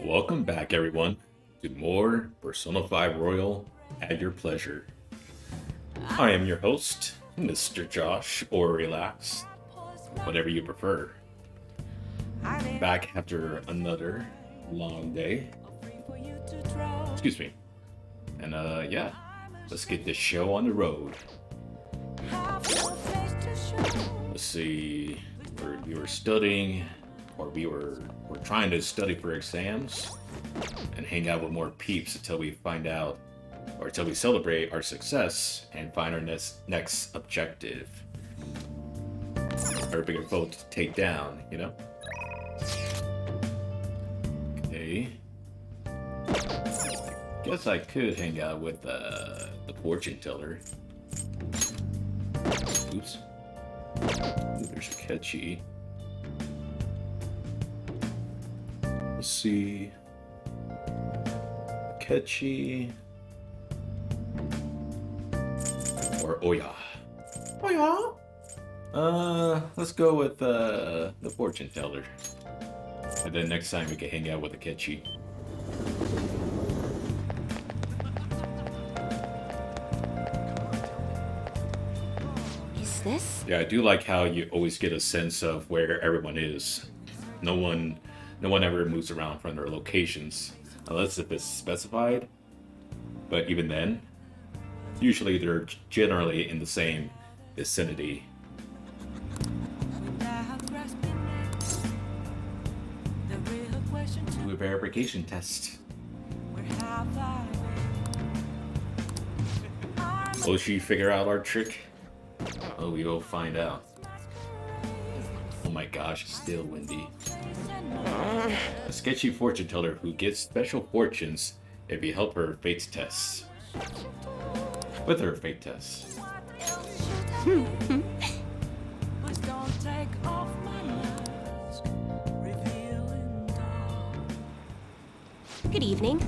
Welcome back, everyone, to more Persona 5 Royal at your pleasure. I am your host, Mr. Josh, or Relax, whatever you prefer. Back after another long day. Excuse me. And yeah, let's get this show on the road. Let's see, we were studying, or we're trying to study for exams and hang out with more peeps until we find out, or until we celebrate our success and find our next objective. Our bigger foe to take down, you know? Okay. Guess I could hang out with the fortune teller. Oops. Ooh, there's Kechi. Let's see. Kechi. Or Oya. Oya? Let's go with the fortune teller. And then next time we can hang out with the Kechi. Is this? Yeah, I do like how you always get a sense of where everyone is. No one ever moves around from their locations, unless if it's specified. But even then, usually they're generally in the same vicinity. Do a verification test. Will she figure out our trick? Oh, we will find out. Oh my gosh, it's still windy. A sketchy fortune teller who gets special fortunes if you help her fate tests. With her fate tests. Good evening.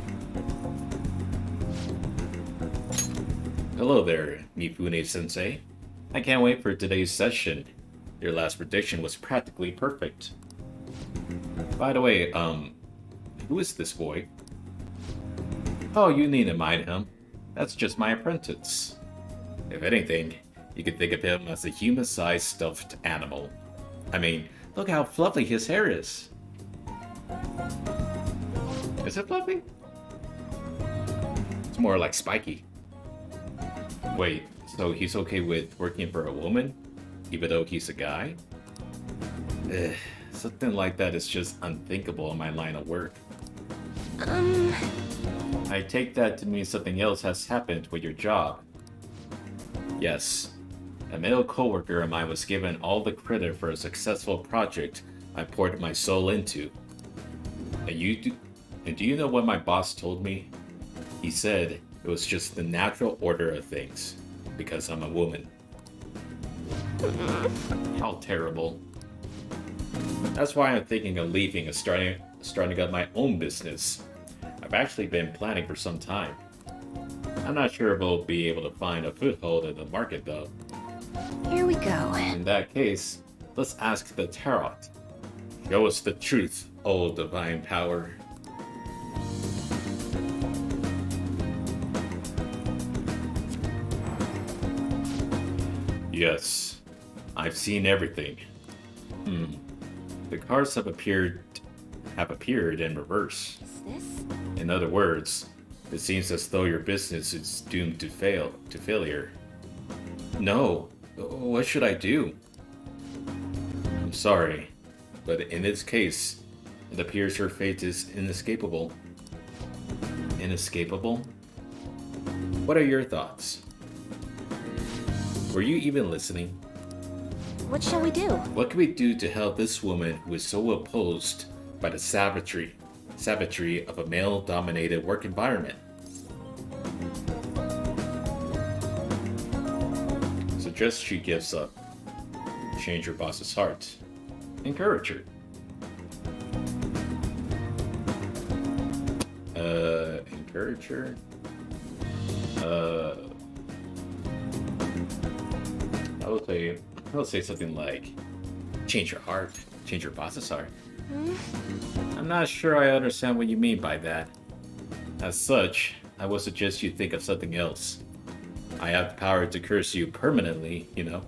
Hello there, Mifune-sensei. I can't wait for today's session. Your last prediction was practically perfect. By the way, who is this boy? Oh, you needn't mind him. That's just my apprentice. If anything, you could think of him as a human-sized stuffed animal. I mean, look how fluffy his hair is. Is it fluffy? It's more like spiky. Wait, so he's okay with working for a woman, even though he's a guy? Ugh, something like that is just unthinkable in my line of work. I take that to mean something else has happened with your job. Yes, a male coworker of mine was given all the credit for a successful project I poured my soul into. And do you know what my boss told me? He said it was just the natural order of things, because I'm a woman. How terrible. That's why I'm thinking of leaving and starting up my own business. I've actually been planning for some time. I'm not sure if we'll be able to find a foothold in the market though. Here we go. In that case, let's ask the Tarot. Show us the truth, O divine power. Yes, I've seen everything. The cards have appeared in reverse. Is this? In other words, it seems as though your business is doomed to failure. No, what should I do? I'm sorry, but in this case, it appears your fate is inescapable. Inescapable? What are your thoughts? Were you even listening? What shall we do? What can we do to help this woman who is so opposed by the savagery of a male-dominated work environment? Suggest she gives up. Change your boss's heart. Encourage her. Encourage her? I would say something like, change your heart, change your boss's heart. I'm not sure I understand what you mean by that. As such, I would suggest you think of something else. I have the power to curse you permanently, you know.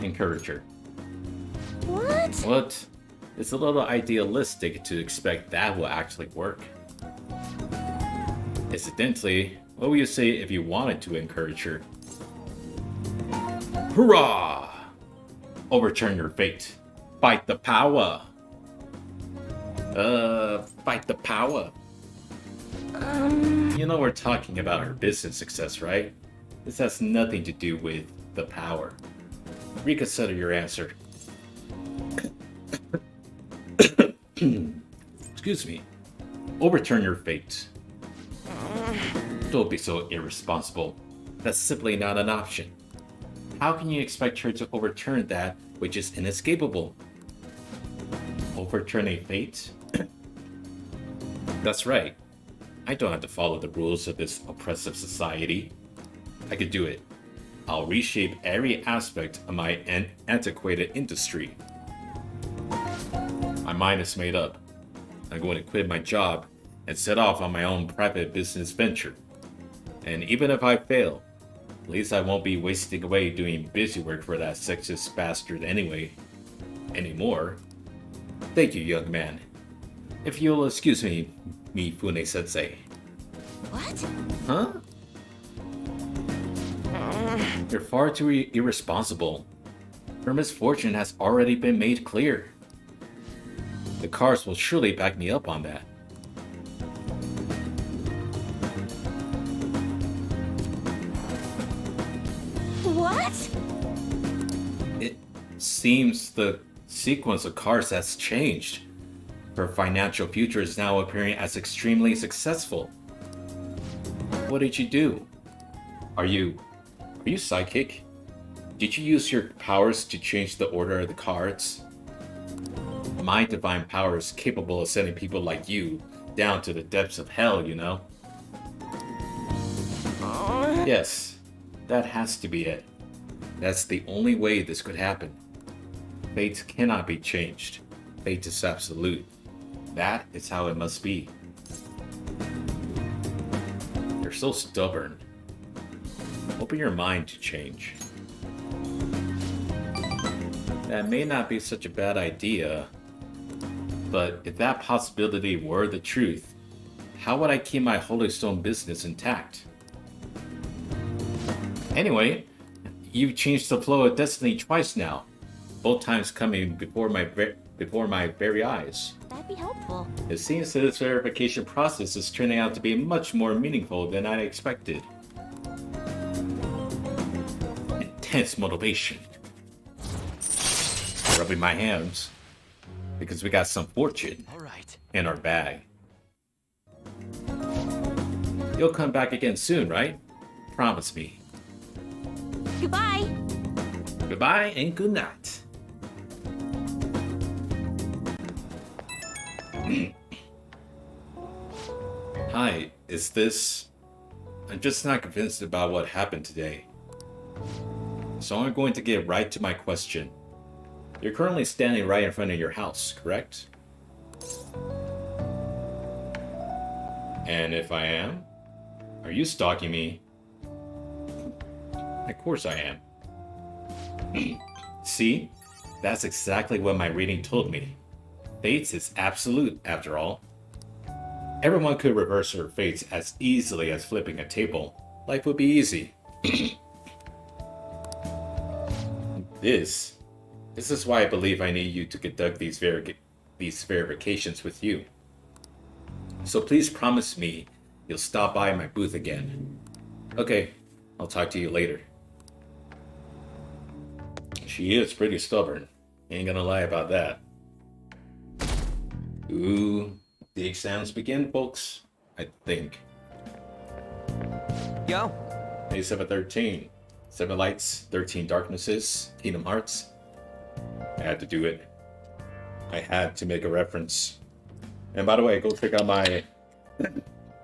Encourager. What? What? It's a little idealistic to expect that will actually work. Incidentally, what would you say if you wanted to encourage her? Hurrah! Overturn your fate. Fight the power. Fight the power. You know we're talking about her business success, right? This has nothing to do with the power. Reconsider your answer. Excuse me. Overturn your fate. Don't be so irresponsible. That's simply not an option. How can you expect her to overturn that which is inescapable? Overturn a fate? That's right. I don't have to follow the rules of this oppressive society. I could do it. I'll reshape every aspect of my antiquated industry. My mind is made up. I'm going to quit my job and set off on my own private business venture. And even if I fail, at least I won't be wasting away doing busy work for that sexist bastard anymore. Thank you, young man. If you'll excuse me, Mifune-sensei. What? Huh? You're far too irresponsible. Her misfortune has already been made clear. The cards will surely back me up on that. What? It seems the sequence of cards has changed. Her financial future is now appearing as extremely successful. What did you do? Are you psychic? Did you use your powers to change the order of the cards? My divine power is capable of sending people like you down to the depths of hell, you know? Yes, that has to be it. That's the only way this could happen. Fate cannot be changed. Fate is absolute. That is how it must be. You're so stubborn. Open your mind to change. That may not be such a bad idea, but if that possibility were the truth, how would I keep my Holy Stone business intact? Anyway, you've changed the flow of destiny twice now, both times coming before my very eyes. That'd be helpful. It seems that this verification process is turning out to be much more meaningful than I expected. Intense motivation. Rubbing my hands because we got some fortune in our bag. You'll come back again soon, right? Promise me. Goodbye. Goodbye and good night. Hi, is this... I'm just not convinced about what happened today. So I'm going to get right to my question. You're currently standing right in front of your house, correct? And if I am, are you stalking me? Of course I am. See? That's exactly what my reading told me. Fate is absolute, after all. Everyone could reverse her fates as easily as flipping a table. Life would be easy. This is why I believe I need you to conduct these verifications with you. So please promise me you'll stop by my booth again. Okay, I'll talk to you later. She is pretty stubborn. Ain't gonna lie about that. Ooh, the exams begin, folks. I think. Yo. Day 713. 7 lights, 13 darknesses, Kingdom Hearts. I had to do it. I had to make a reference. And by the way, go check out my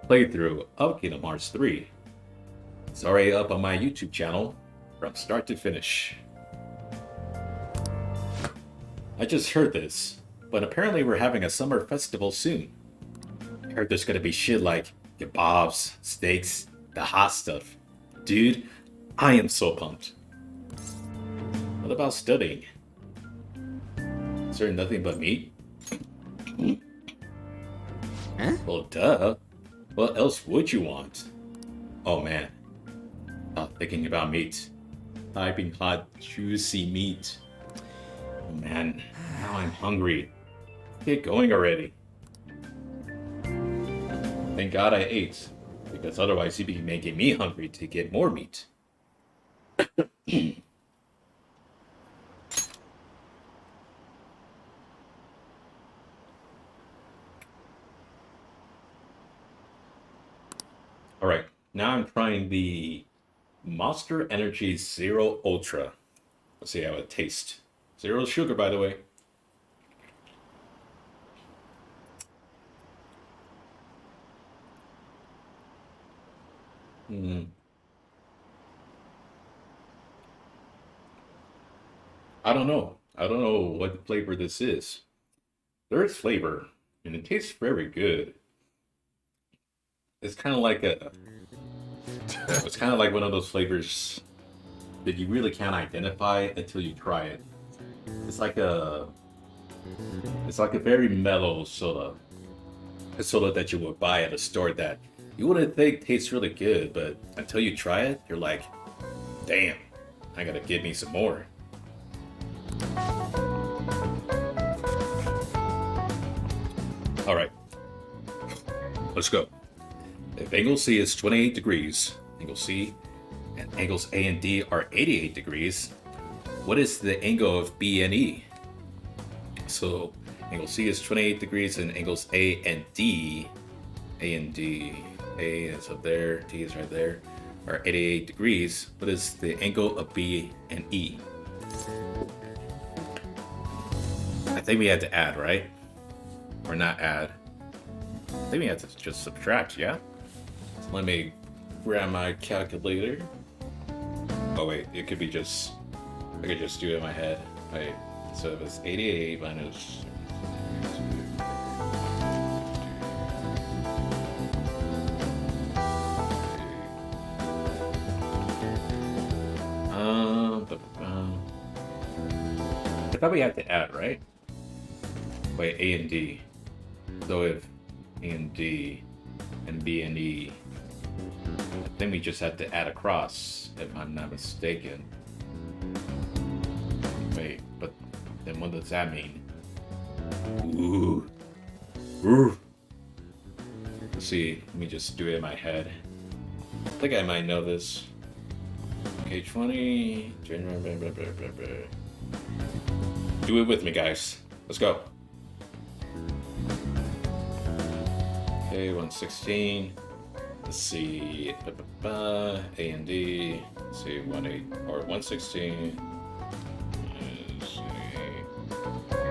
playthrough of Kingdom Hearts 3. It's already up on my YouTube channel from start to finish. I just heard this, but apparently we're having a summer festival soon. I heard there's gonna be shit like kebabs, steaks, the hot stuff. Dude, I am so pumped. What about studying? Is there nothing but meat? Huh? Well, duh. What else would you want? Oh man, not thinking about meat. Typing hot, juicy meat. Oh man, now I'm hungry. Get going already. Thank God I ate, because otherwise you'd be making me hungry to get more meat. Alright, now I'm trying the Monster Energy Zero Ultra. Let's see how it tastes. Zero sugar, by the way. I don't know. I don't know what flavor this is. There is flavor, and it tastes very good. It's kind of like a. It's kind of like one of those flavors that you really can't identify until you try it. It's like a. It's like a very mellow soda. A soda that you would buy at a store that you wouldn't think tastes really good, but until you try it, you're like, damn, I gotta get me some more. Alright, let's go. If angle C is 28 degrees, angle C, and angles A and D are 88 degrees, what is the angle of B and E? So, angle C is 28 degrees and angles A and D, A is up there, D is right there, are 88 degrees. What is the angle of B and E? I think we had to add, right? Or not add. I think we had to just subtract, yeah? So let me grab my calculator. Oh wait, it could be just, I could just do it in my head. Wait, so if it's 88 minus... I thought we had to add, right? Wait, A and D. So if A and D and B and E, I think we just have to add across, if I'm not mistaken. Wait, but then what does that mean? Ooh. Ooh. Let's see, let me just do it in my head. I think I might know this. Okay, 20. Do it with me, guys. Let's go. Okay, 116. Let's see. A and D. Let's see, 18 or 116. Let's see.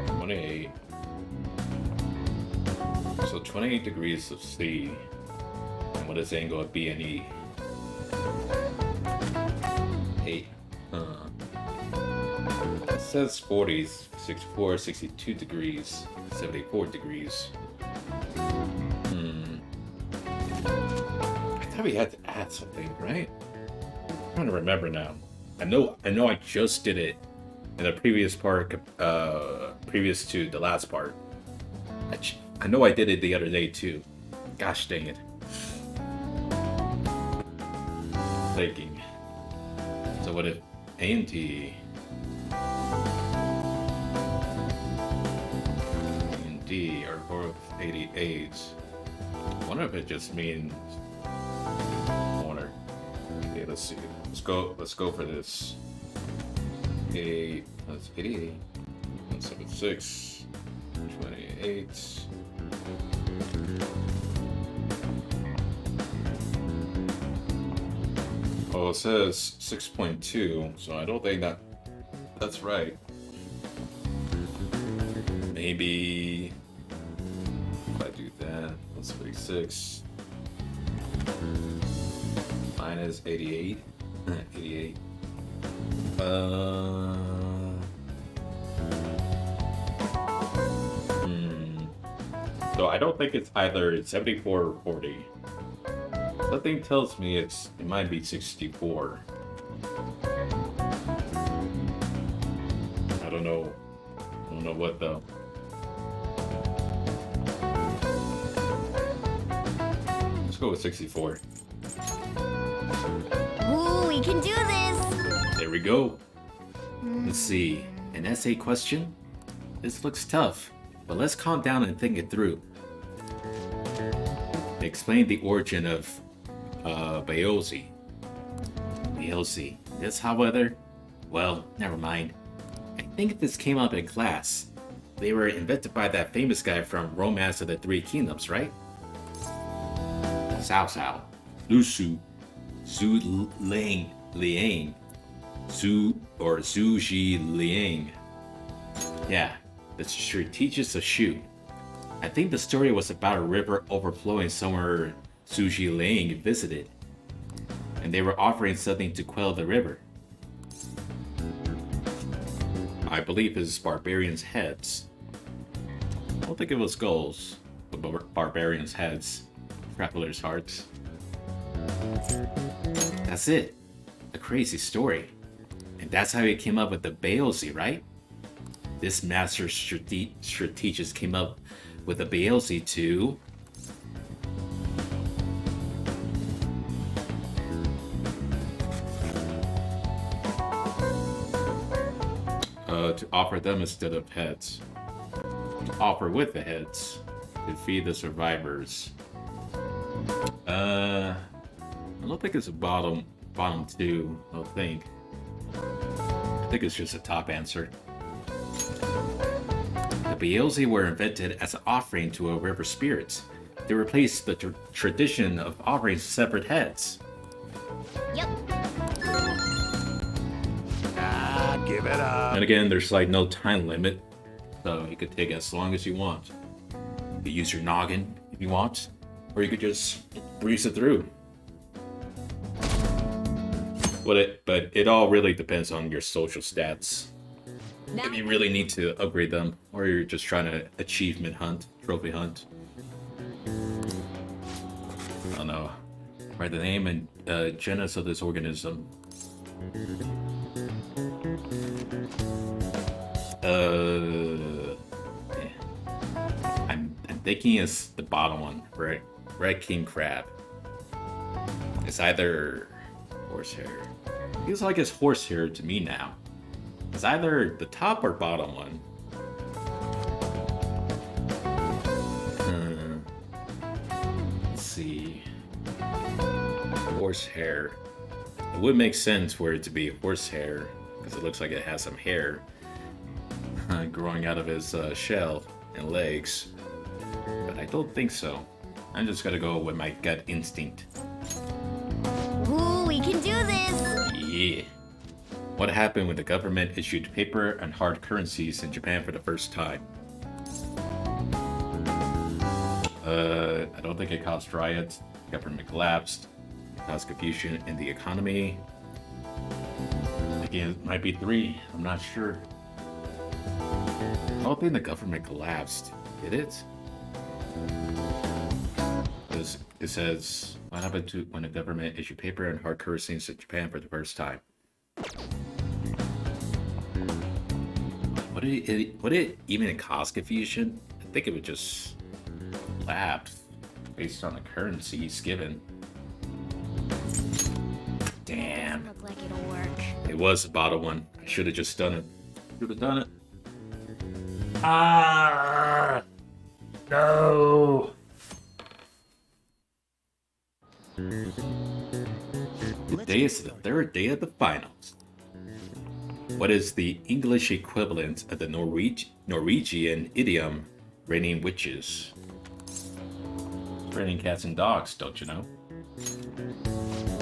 28. So 28 degrees of C. And what is the angle of B and E? 8. It says 40, 64, 62 degrees, 74 degrees. I thought we had to add something, right? I'm trying to remember now. I know I just did it in the previous part, previous to the last part. I know I did it the other day too. Gosh dang it. Thinking. So what if A and D are both 88? I wonder if it just means corner. Okay, let's see. Let's go for this. That's 88. 176. 28. Oh, it says 6.2, so I don't think that's right. Maybe if I do that, 176 minus 88. 88. So I don't think it's either 74 or 40. Something tells me it might be 64. I don't know. I don't know what though. Let's go with 64. Ooh, we can do this! There we go. Let's see. An essay question? This looks tough, but let's calm down and think it through. Explain the origin of Bayozi. Bayozi. This hot weather? Well, never mind. I think this came up in class. They were invented by that famous guy from Romance of the Three Kingdoms, right? Cao Cao, Lu Su, Zhu Liang, Zhu Ji Liang. Yeah, the strategist of Shu. I think the story was about a river overflowing somewhere Zhu Ji Liang visited, and they were offering something to quell the river. I believe it's barbarians' heads. I don't think it was skulls, but barbarians' heads. Travelers' hearts. That's it. A crazy story. And that's how he came up with the Bayozi, right? This master strategist came up with the Bayozi to offer them instead of heads. To offer with the heads. To feed the survivors. I don't think it's a bottom two, I don't think. I think it's just a top answer. The Bayozi were invented as an offering to a river spirit. They replaced the tradition of offering separate heads. Yep. Give it up. And again, there's like no time limit, so you could take as long as you want. You could use your noggin if you want, or you could just breeze it through. But it all really depends on your social stats. Now, If you really need to upgrade them, or you're just trying to achievement hunt, trophy hunt. I don't know. Write the name and genus of this organism. I'm thinking it's the bottom one, right? Red king crab. It's either horsehair. Feels like it's horsehair to me now. It's either the top or bottom one. Let's see. Horsehair. It would make sense for it to be horsehair because it looks like it has some hair growing out of his shell and legs. But I don't think so. I'm just gonna go with my gut instinct. ooh, we can do this! Yeah. What happened when the government issued paper and hard currencies in Japan for the first time? I don't think it caused riots. The government collapsed. It caused confusion in the economy. Again, it might be 3. I'm not sure. I don't think the government collapsed. Did it? It says, what happened to when the government issued paper and hard currencies in Japan for the first time? Would it even cause confusion? I think it would just lapse based on the currencies given. Damn. Look like it'll work. It was the bottom one. I should have just done it. Should have done it. Ah! No! Today is the third day of the finals. What is the English equivalent of the Norwegian idiom raining witches? It's raining cats and dogs, don't you know?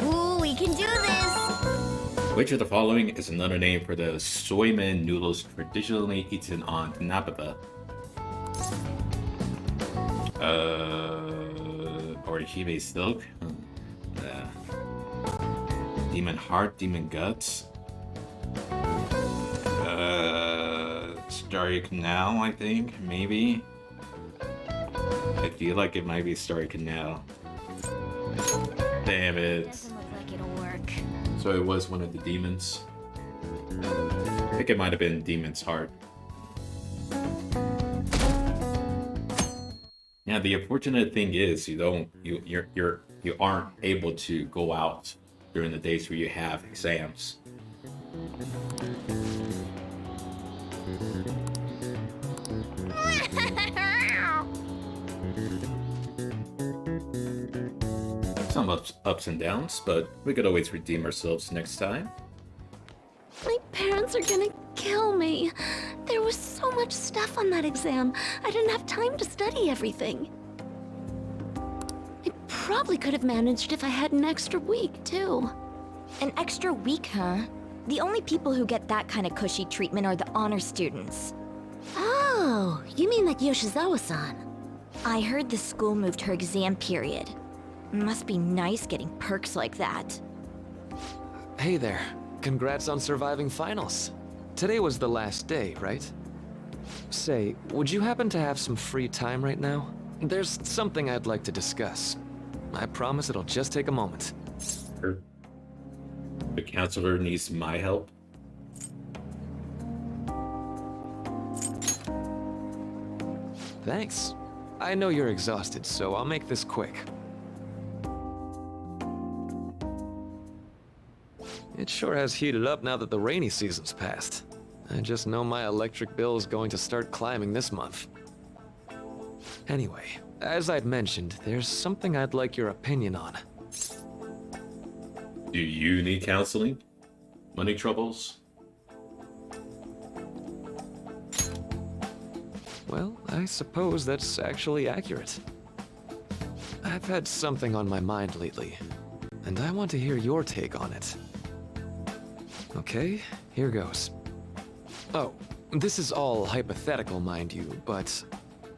Ooh, we can do this! Which of the following is another name for the soyman noodles traditionally eaten on Nababa? Orihime silk? Demon heart, demon guts? Starry Canal, I think, maybe. I feel like it might be starting now. Damn it. Doesn't look like it'll work. So it was one of the demons. I think it might have been Demon's Heart. Yeah, the unfortunate thing is you aren't able to go out during the days where you have exams. Some ups and downs, but we could always redeem ourselves next time. My parents are gonna kill me. There was so much stuff on that exam. I didn't have time to study everything. I probably could have managed if I had an extra week, too. An extra week, huh? The only people who get that kind of cushy treatment are the honor students. Oh, you mean like Yoshizawa-san? I heard the school moved her exam period. Must be nice getting perks like that. Hey there. Congrats on surviving finals. Today was the last day, right? Say, would you happen to have some free time right now? There's something I'd like to discuss. I promise it'll just take a moment. The counselor needs my help. Thanks. I know you're exhausted, so I'll make this quick. It sure has heated up now that the rainy season's passed. I just know my electric bill is going to start climbing this month. Anyway, as I'd mentioned, there's something I'd like your opinion on. Do you need counseling? Money troubles? Well, I suppose that's actually accurate. I've had something on my mind lately, and I want to hear your take on it. Okay, here goes. Oh, this is all hypothetical, mind you, but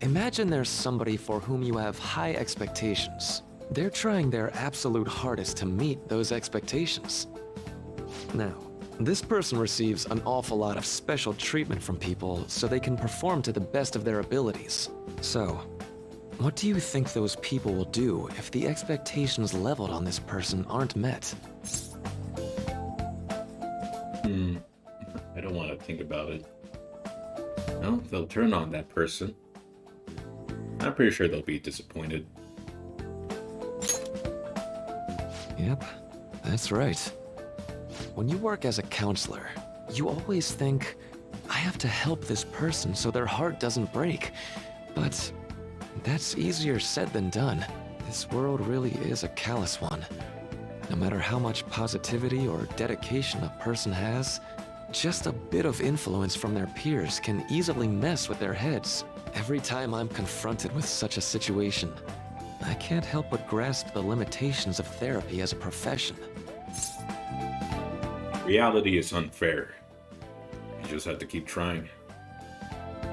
imagine there's somebody for whom you have high expectations. They're trying their absolute hardest to meet those expectations. Now, this person receives an awful lot of special treatment from people so they can perform to the best of their abilities. So, what do you think those people will do if the expectations leveled on this person aren't met? I don't want to think about it. No, they'll turn on that person. I'm pretty sure they'll be disappointed. Yep, that's right. When you work as a counselor, you always think, I have to help this person so their heart doesn't break. But that's easier said than done. This world really is a callous one. No matter how much positivity or dedication a person has, just a bit of influence from their peers can easily mess with their heads. Every time I'm confronted with such a situation, I can't help but grasp the limitations of therapy as a profession. Reality is unfair. You just have to keep trying.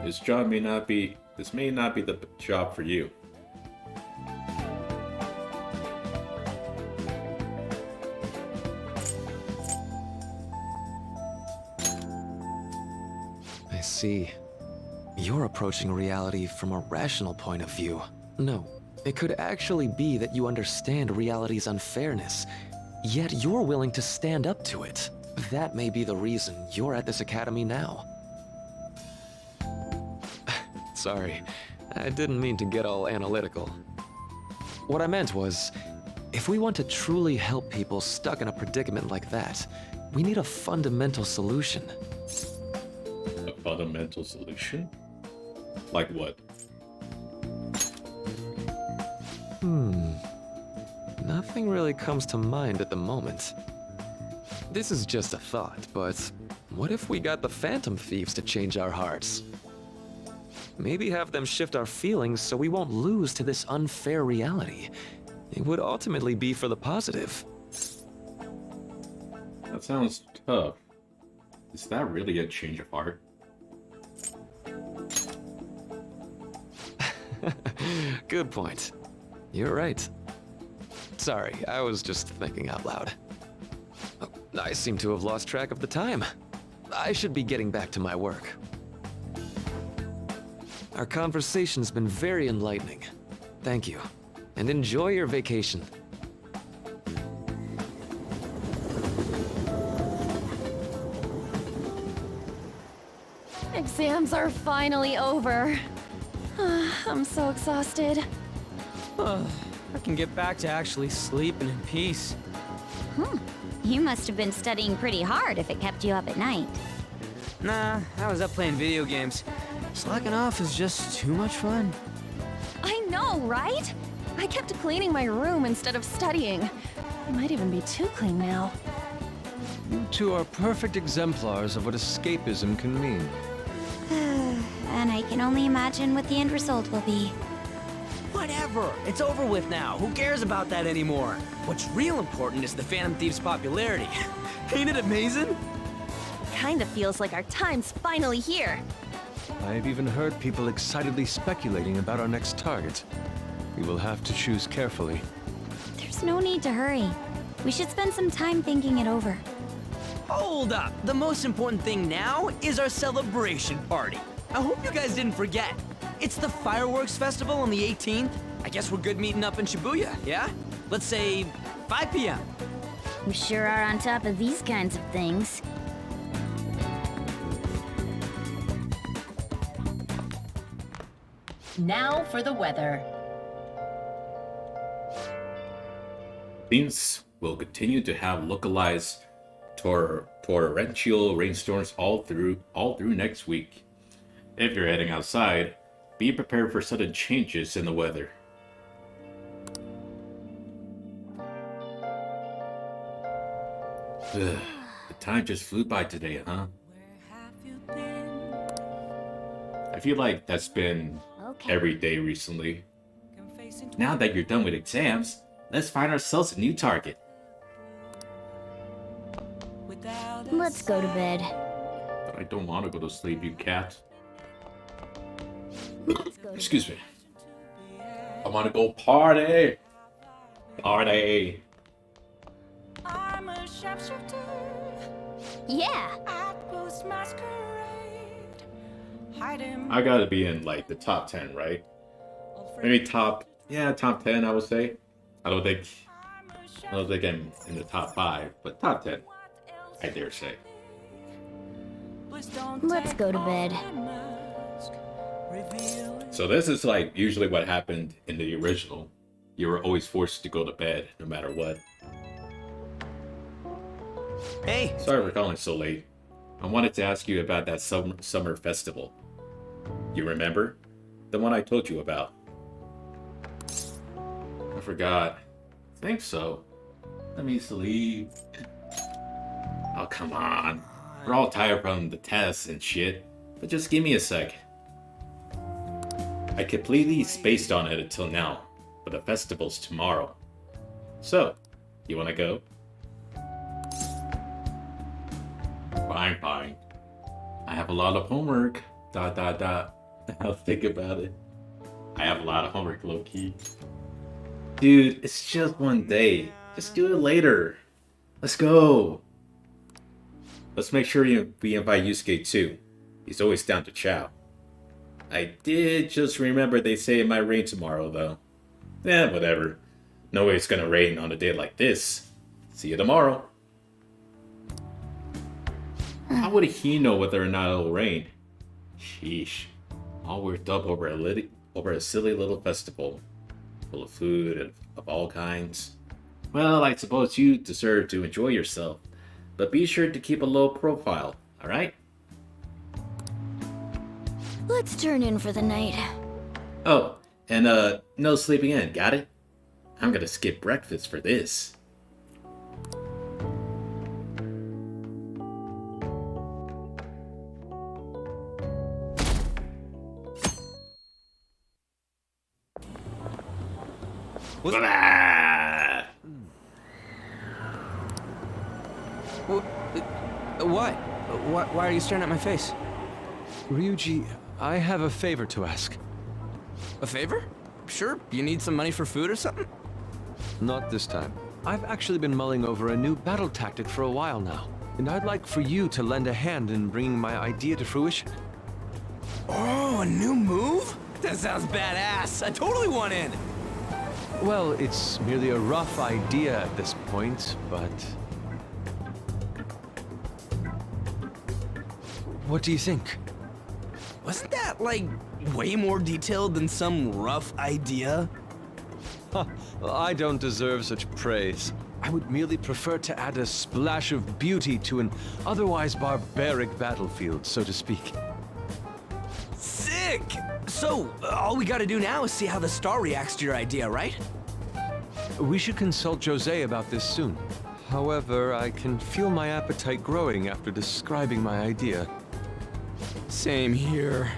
This may not be the job for you. I see. You're approaching reality from a rational point of view. No, it could actually be that you understand reality's unfairness, yet you're willing to stand up to it. That may be the reason you're at this academy now. Sorry, I didn't mean to get all analytical. What I meant was, if we want to truly help people stuck in a predicament like that, we need a fundamental solution. A fundamental solution? Like what? Nothing really comes to mind at the moment. This is just a thought, but what if we got the Phantom Thieves to change our hearts? Maybe have them shift our feelings so we won't lose to this unfair reality. It would ultimately be for the positive. That sounds tough. Is that really a change of heart? Good point. You're right. Sorry, I was just thinking out loud. Oh, I seem to have lost track of the time. I should be getting back to my work. Our conversation's been very enlightening. Thank you. And enjoy your vacation. Exams are finally over. I'm so exhausted. I can get back to actually sleeping in peace. You must have been studying pretty hard if it kept you up at night. Nah, I was up playing video games. Slacking off is just too much fun. I know, right? I kept cleaning my room instead of studying. It might even be too clean now. You two are perfect exemplars of what escapism can mean. And I can only imagine what the end result will be. Whatever, it's over with now. Who cares about that anymore? What's real important is the Phantom Thief's popularity. Ain't it amazing? Kinda feels like our time's finally here. I've even heard people excitedly speculating about our next target. We will have to choose carefully. There's no need to hurry. We should spend some time thinking it over. Hold up! The most important thing now is our celebration party. I hope you guys didn't forget. It's the fireworks festival on the 18th. I guess we're good meeting up in Shibuya, yeah? Let's say 5 p.m. We sure are on top of these kinds of things. Now for the weather. Things will continue to have localized torrential rainstorms all through next week. If you're heading outside, be prepared for sudden changes in the weather. The time just flew by today, huh? I feel like that's been every day recently. Now that you're done with exams, let's find ourselves a new target. Let's go to bed. I don't want to go to sleep, you cat. Excuse me. I want to go party. Party. Yeah. I gotta be in like the top 10, right? Maybe top 10 I would say. I don't think I'm in the top 5, but top 10, I dare say. Let's go to bed. So this is like usually what happened in the original. You were always forced to go to bed no matter what. Hey! Sorry for calling so late. I wanted to ask you about that summer festival. You remember? The one I told you about. I forgot. I think so. Let me sleep. Oh, come on. We're all tired from the tests and shit. But just give me a sec. I completely spaced on it until now. But the festival's tomorrow. So, you wanna go? Fine. I have a lot of homework. ... I'll think about it. I have a lot of homework, low-key. Dude, it's just one day. Just do it later. Let's go. Let's make sure we invite Yusuke too. He's always down to chow. I did just remember they say it might rain tomorrow, though. Whatever. No way it's gonna rain on a day like this. See you tomorrow. How would he know whether or not it'll rain? Sheesh. All worked up over a silly little festival. Full of food and of all kinds. Well, I suppose you deserve to enjoy yourself. But be sure to keep a low profile, alright? Let's turn in for the night. Oh, and no sleeping in, got it? I'm gonna skip breakfast for this. What? Why are you staring at my face? Ryuji, I have a favor to ask. A favor? Sure, you need some money for food or something? Not this time. I've actually been mulling over a new battle tactic for a while now, and I'd like for you to lend a hand in bringing my idea to fruition. Oh, a new move? That sounds badass. I totally want in. Well, it's merely a rough idea at this point, but... What do you think? Wasn't that, like, way more detailed than some rough idea? Huh, well, I don't deserve such praise. I would merely prefer to add a splash of beauty to an otherwise barbaric battlefield, so to speak. Sick! So, all we gotta do now is see how the star reacts to your idea, right? We should consult Jose about this soon. However, I can feel my appetite growing after describing my idea. Same here.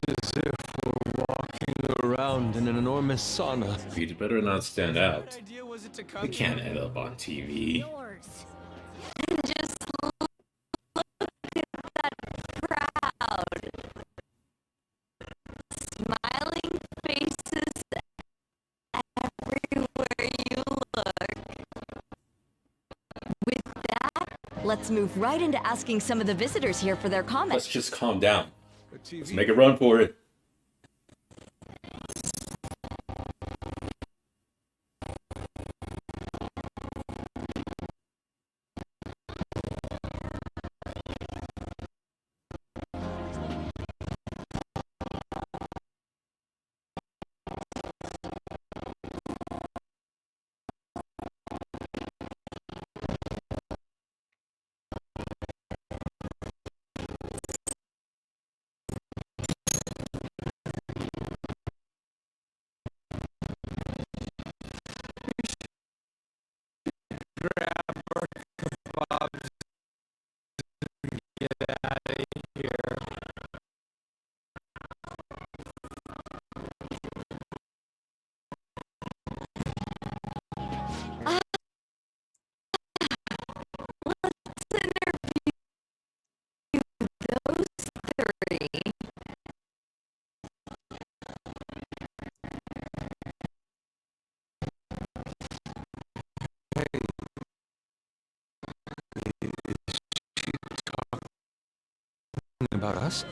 As if we're walking around in an enormous sauna. You'd better not stand out. What idea was it to come We can't end up on TV. And just look at that crowd. Smiling faces everywhere you look. With that, let's move right into asking some of the visitors here for their comments. Let's just calm down. Let's make a run for it. About us?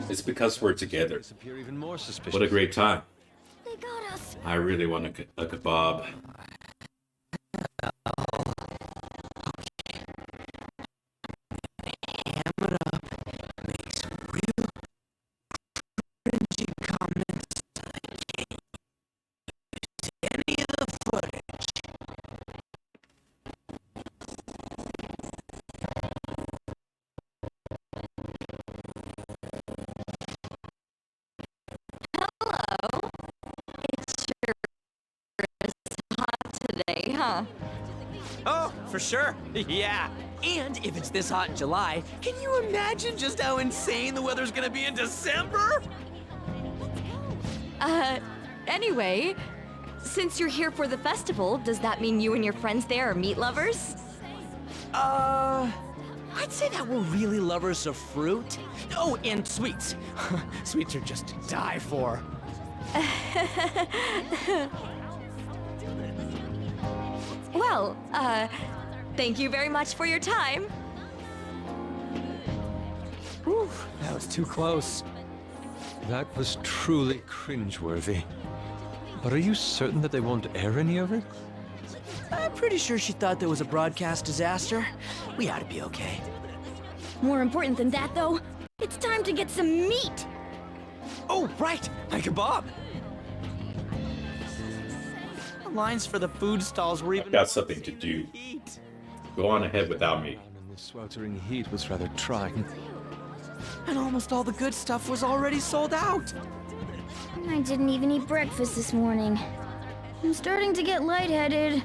It's because we're together. Appear even more suspicious. What a great time. They got us. I really want a kebab. Today, huh? Oh, for sure. Yeah. And if it's this hot in July, can you imagine just how insane the weather's gonna be in December? Anyway, since you're here for the festival, does that mean you and your friends there are meat lovers? I'd say that we're really lovers of fruit. Oh, and sweets. Sweets are just to die for. Well, thank you very much for your time. Whew, that was too close. That was truly cringeworthy. But are you certain that they won't air any of it? I'm pretty sure she thought there was a broadcast disaster. We ought to be okay. More important than that, though, it's time to get some meat. Oh, right, my kebab. Lines for the food stalls were even... I've got something to do. Go on ahead without me. And the sweltering heat was rather trying. And almost all the good stuff was already sold out. I didn't even eat breakfast this morning. I'm starting to get lightheaded.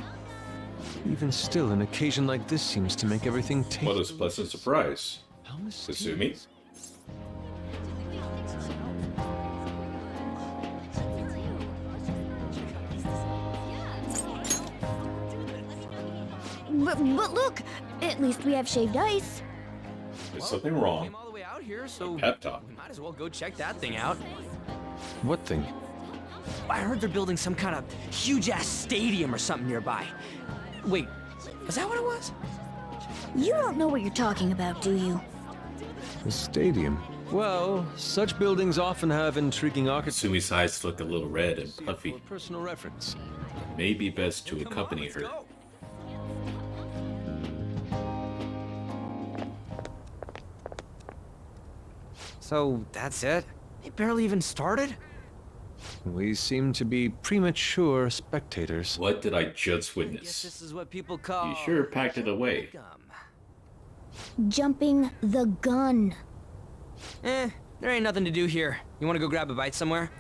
Even still, an occasion like this seems to make everything taste... What a pleasant surprise. How Kasumi? But look, at least we have shaved ice. There's something wrong. Came all the way out here, so Pep talk. we might as well go check that thing out. What thing? I heard they're building some kind of huge-ass stadium or something nearby. Wait, is that what it was? You don't know what you're talking about, do you? The stadium. Well, such buildings often have intriguing architecture. Kasumi's eyes look a little red and puffy. For personal reference. It may be best to accompany Let's her. go. So, that's it? They barely even started? We seem to be premature spectators. What did I just Guess witness? this is what people call... You sure packed it away. Jumping the gun. There ain't nothing to do here. You wanna go grab a bite somewhere?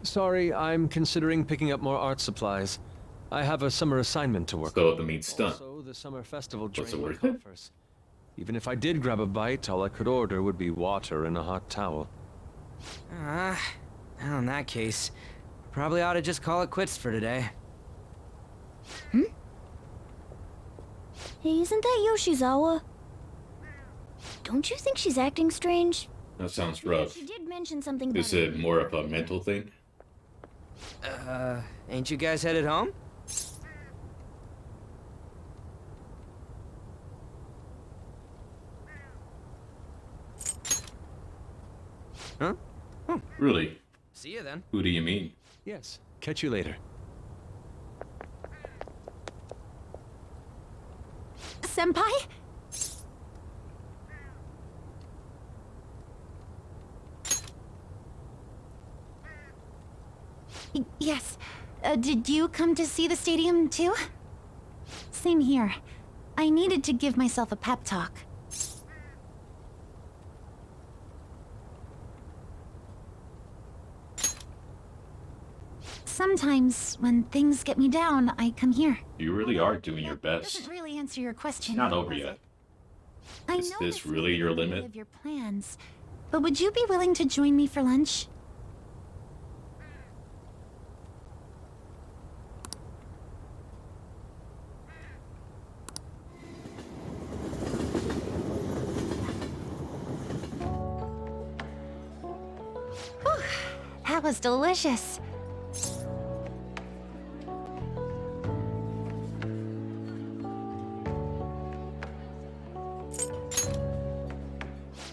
Sorry, I'm considering picking up more art supplies. I have a summer assignment to work So on. the meat's done. Also, the summer festival Was it drained my worth it? coffers. Even if I did grab a bite, all I could order would be water and a hot towel. Well, in that case, probably ought to just call it quits for today. Hey, isn't that Yoshizawa? Don't you think she's acting strange? That sounds rough. She did mention something Is about it more of a mental thing? Ain't you guys headed home? Huh? Really? See you then. Who do you mean? Yes, catch you later. Senpai? Yes. Did you come to see the stadium too? Same here. I needed to give myself a pep talk. Sometimes, when things get me down, I come here. You really are doing your That best. doesn't really answer your question. Not over does yet. it? I Is know this isn't really your any limit? Of your plans, but would you be willing to join me for lunch? Whew, that was delicious.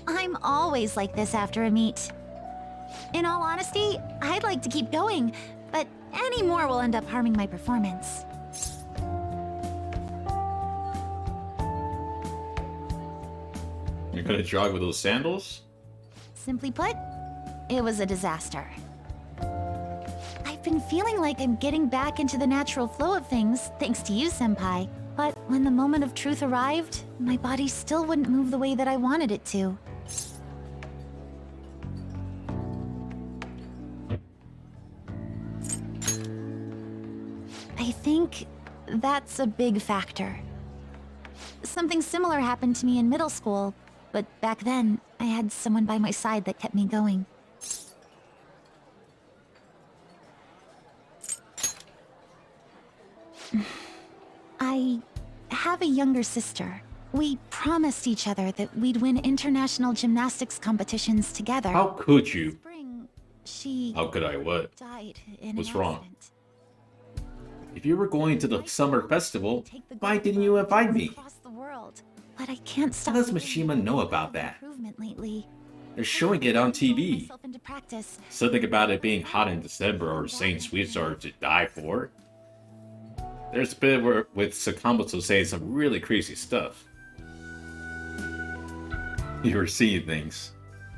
I'm always like this after a meet. In all honesty, I'd like to keep going, but any more will end up harming my performance. You're gonna jog with those sandals? Simply put, it was a disaster. I've been feeling like I'm getting back into the natural flow of things, thanks to you, Senpai. But when the moment of truth arrived, my body still wouldn't move the way that I wanted it to. I think that's a big factor. Something similar happened to me in middle school, but back then, I had someone by my side that kept me going. I have a younger sister. We promised each other that we'd win international gymnastics competitions together. How could you? Spring, she How could I what? died in What's an wrong? accident. If you were going to the summer festival, Take the why gold didn't you invite me? across the world. But I can't How stop. does thinking Mishima know of about that? Improvement lately. They're showing it on TV. Myself into practice. Something about it being hot in December or saying sweets are to die for. There's a bit where, with Sakamoto saying some really crazy stuff. You were seeing things.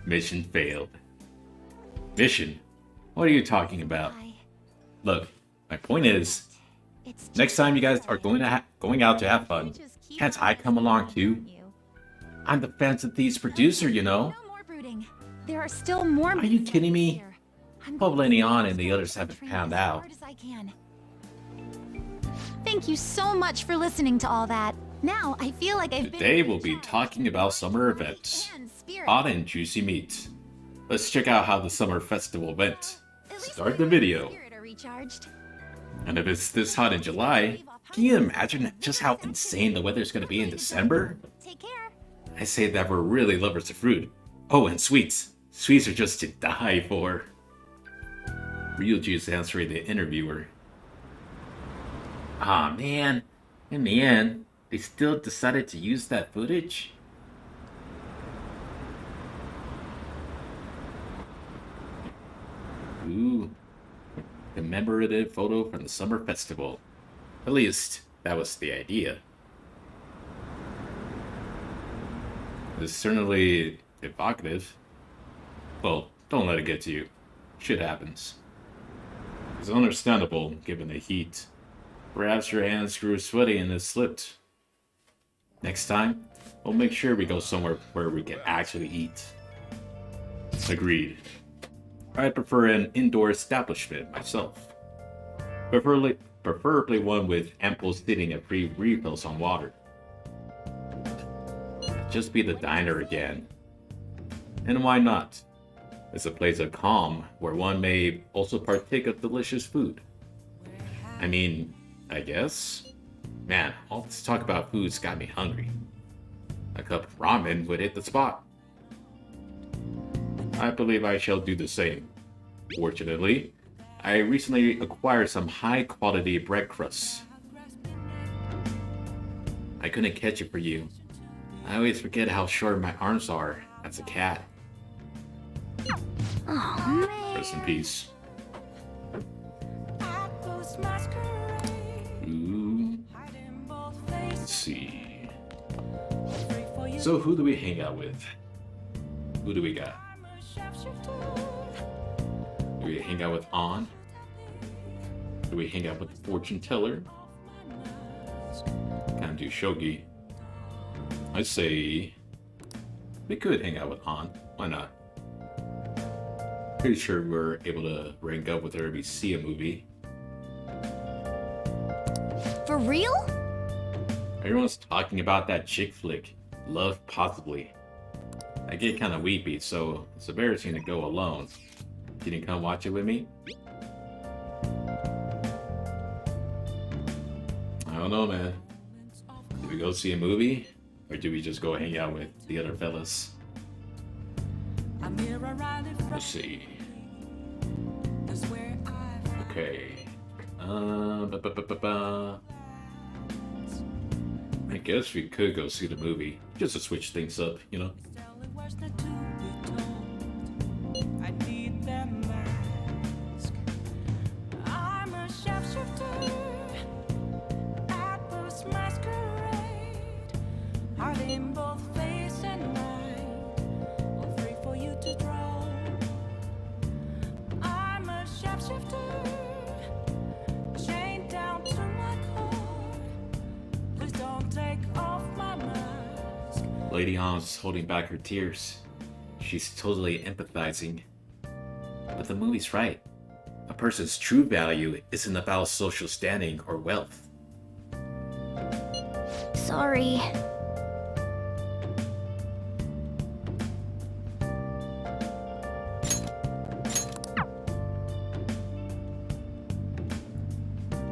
Mission failed. Mission? What are you talking about? Look, my point is, Next time you guys are going out to have fun, can't I come along too? I'm the fanservice producer, you know. No more brooding. There are still more. Are you kidding me? here. I'm Hope going Lenny to on and the others haven't train found as out. hard as I can. Thank you so much for listening to all that. Now I feel like I've Today been we'll be talking about summer events. and spirit. Hot and juicy meat. Let's check out how the summer festival went. At least Start my the video. spirit are recharged. And if it's this hot in July, can you imagine just how insane the weather's gonna be in December? Take care. I say that we're really lovers of fruit. Oh, and sweets. Sweets are just to die for. Real juice answering the interviewer. Ah, man. In the end, they still decided to use that footage? Ooh. Commemorative photo from the summer festival. At least, that was the idea. It's certainly evocative. Well, don't let it get to you. Shit happens. It's understandable given the heat. Perhaps your hands grew sweaty and it slipped. Next time, we'll make sure we go somewhere where we can actually eat. Agreed. I prefer an indoor establishment myself. Preferably one with ample seating and free refills on water. Just be the diner again. And why not? It's a place of calm where one may also partake of delicious food. I mean, I guess? Man, all this talk about food's got me hungry. A cup of ramen would hit the spot. I believe I shall do the same. Fortunately, I recently acquired some high-quality bread crusts. I couldn't catch it for you. I always forget how short my arms are as a cat. Oh, man. Rest in peace. Ooh. Let's see. So who do we hang out with? Who do we got? Do we hang out with An? Do we hang out with the fortune teller? Kind of do shogi. I say we could hang out with An. Why not? Pretty sure we're able to rank up with her if we see a movie. For real? Everyone's talking about that chick flick, Love Possibly. I get kind of weepy, so it's embarrassing to go alone. Can you come watch it with me? I don't know, man. Do we go see a movie? Or do we just go hang out with the other fellas? Let's see. Okay. I guess we could go see the movie, just to switch things up, you know? Lady Han's holding back her tears. She's totally empathizing. But the movie's right. A person's true value isn't about social standing or wealth. Sorry.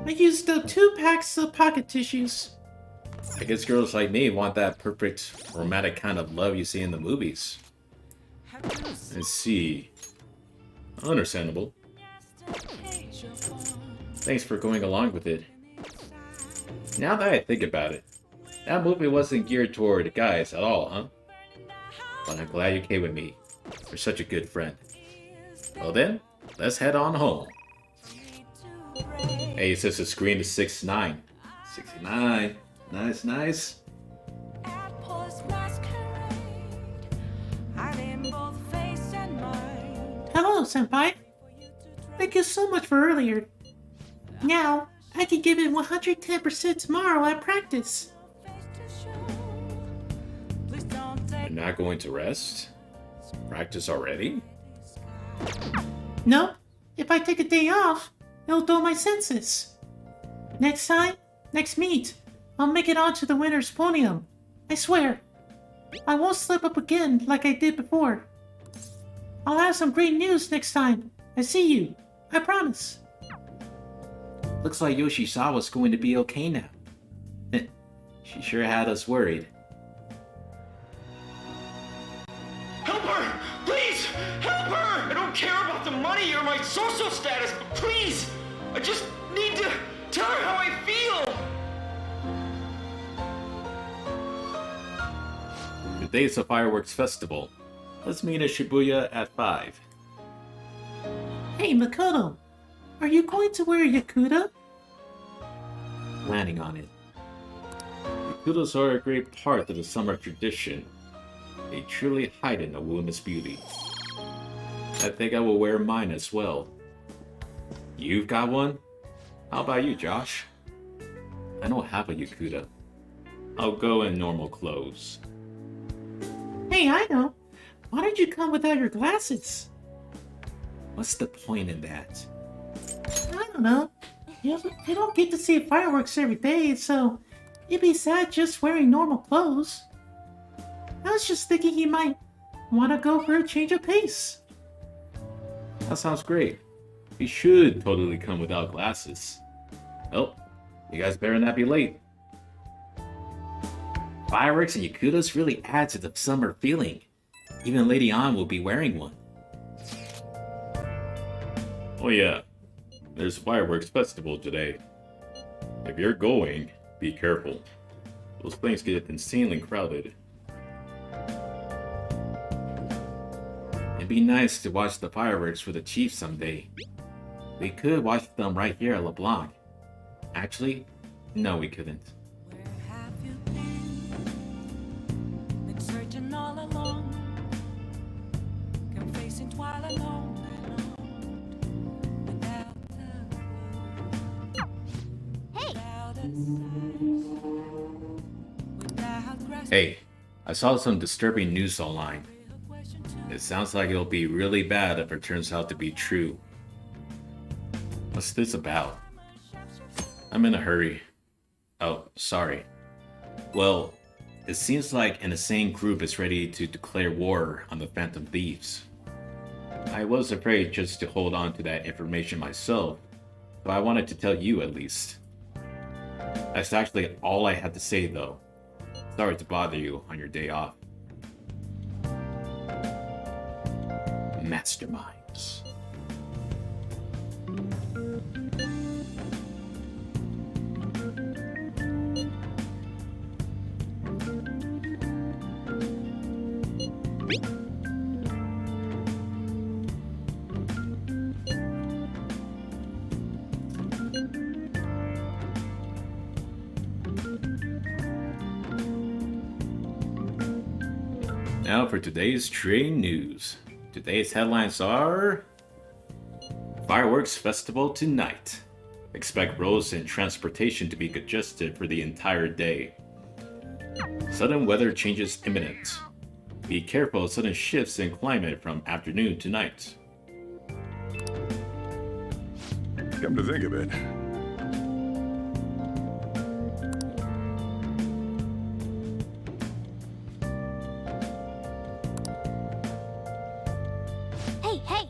I used up 2 packs of pocket tissues. I guess girls like me want that perfect romantic kind of love you see in the movies. Let's see. Understandable. Thanks for going along with it. Now that I think about it, that movie wasn't geared toward guys at all, huh? But I'm glad you came with me. You're such a good friend. Well then, let's head on home. Hey, it says the screen is 69. 69. Nice, nice. Hello, Senpai. Thank you so much for earlier. Now, I can give it 110% tomorrow at practice. You're not going to rest? Practice already? Nope. If I take a day off, it'll dull my senses. Next time, next meet, I'll make it onto the winner's podium. I swear. I won't slip up again like I did before. I'll have some great news next time I see you. I promise. Looks like Yoshizawa's going to be okay now. She sure had us worried. Help her! Please! Help her! I don't care about the money or my social status, but please! I just need to tell her how I feel! Today's a fireworks festival. Let's meet at Shibuya at 5. Hey, Makoto. Are you going to wear a Yakuta? Planning on it. Yakutas are a great part of the summer tradition. They truly heighten a woman's beauty. I think I will wear mine as well. You've got one? How about you, Josh? I don't have a Yakuta. I'll go in normal clothes. Hey, I know. Why don't you come without your glasses? What's the point in that? I don't know. You don't get to see fireworks every day, so it'd be sad just wearing normal clothes. I was just thinking you might want to go for a change of pace. That sounds great. We should totally come without glasses. Oh, you guys better not be late. Fireworks and Yakutas really add to the summer feeling. Even Lady Ann will be wearing one. Oh yeah, there's fireworks festival today. If you're going, be careful. Those things get insanely crowded. It'd be nice to watch the fireworks with the chief someday. We could watch them right here at LeBlanc. Actually, no we couldn't. Hey, I saw some disturbing news online. It sounds like it'll be really bad if it turns out to be true. What's this about? I'm in a hurry. Oh, sorry. Well, it seems like an insane group is ready to declare war on the Phantom Thieves. I was afraid just to hold on to that information myself, but I wanted to tell you at least. That's actually all I had to say though. Sorry to bother you on your day off. Masterminds. Now for today's train news. Today's headlines are: Fireworks Festival tonight. Expect roads and transportation to be congested for the entire day. Sudden weather changes imminent. Be careful of sudden shifts in climate from afternoon to night. Come to think of it, Hey!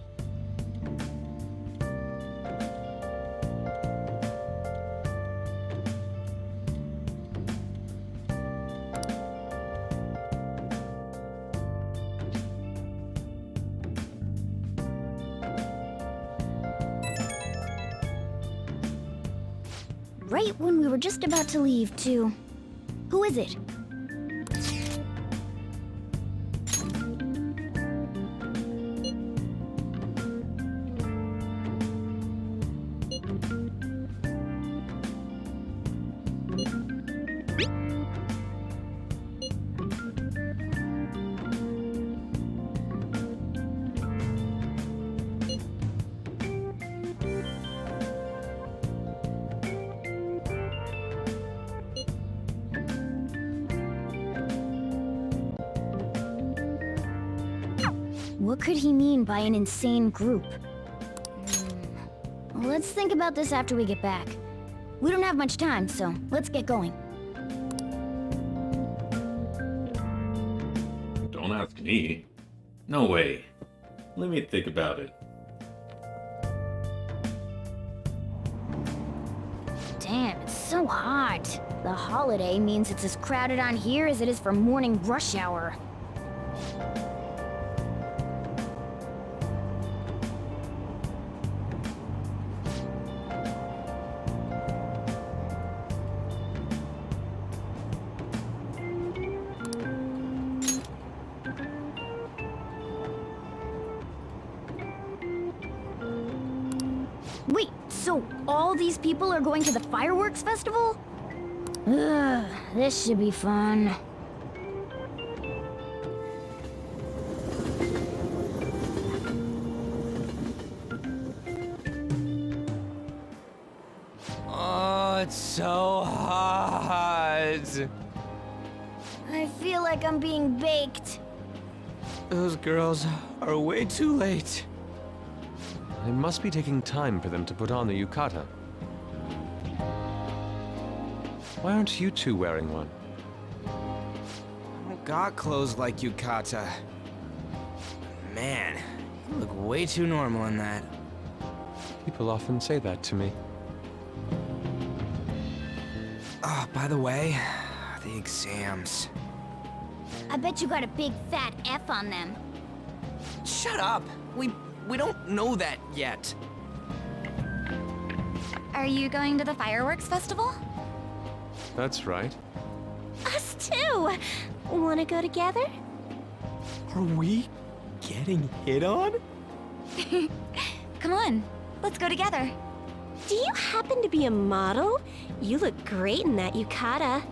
Right when we were just about to leave, too. Who is it? What could he mean by an insane group? Let's think about this after we get back. We don't have much time, so let's get going. Don't ask me. No way. Let me think about it. Damn, it's so hot. The holiday means it's as crowded on here as it is for morning rush hour. Wait, so all these people are going to the fireworks festival? Ugh, this should be fun. Oh, it's so hot. I feel like I'm being baked. Those girls are way too late. It must be taking time for them to put on the yukata. Why aren't you two wearing one? I don't got clothes like yukata. Man, you look way too normal in that. People often say that to me. Oh, by the way, the exams. I bet you got a big fat F on them. Shut up! We don't know that yet. Are you going to the fireworks festival? That's right. Us too! Wanna go together? Are we getting hit on? Come on, let's go together. Do you happen to be a model? You look great in that yukata.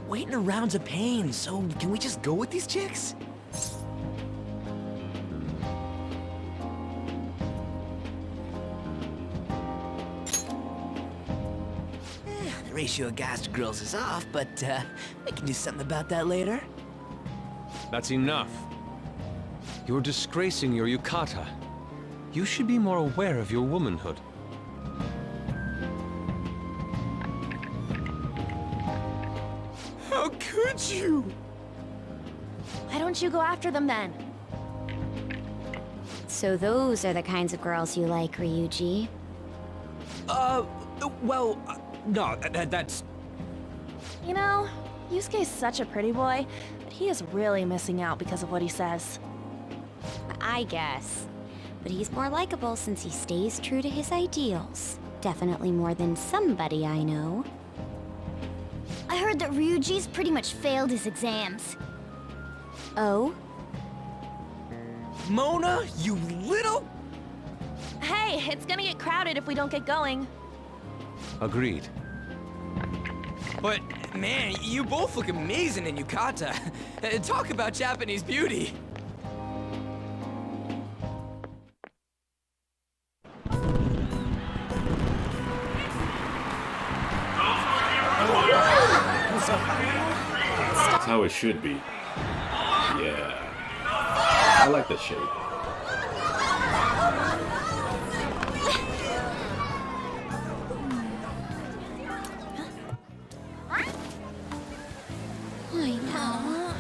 Waiting around's a pain, so can we just go with these chicks? The ratio of guys to girls is off, but we can do something about that later. That's enough. You're disgracing your yukata. You should be more aware of your womanhood. How could you? Why don't you go after them then? So those are the kinds of girls you like, Ryuji. Well, no, that's... You know, Yusuke's such a pretty boy, but he is really missing out because of what he says. I guess. But he's more likable since he stays true to his ideals. Definitely more than somebody I know. I heard that Ryuji's pretty much failed his exams. Oh? Mona, you little... Hey, it's gonna get crowded if we don't get going. Agreed. But, man, you both look amazing in yukata. Talk about Japanese beauty. That's how it should be. Yeah. I like that shape. I know.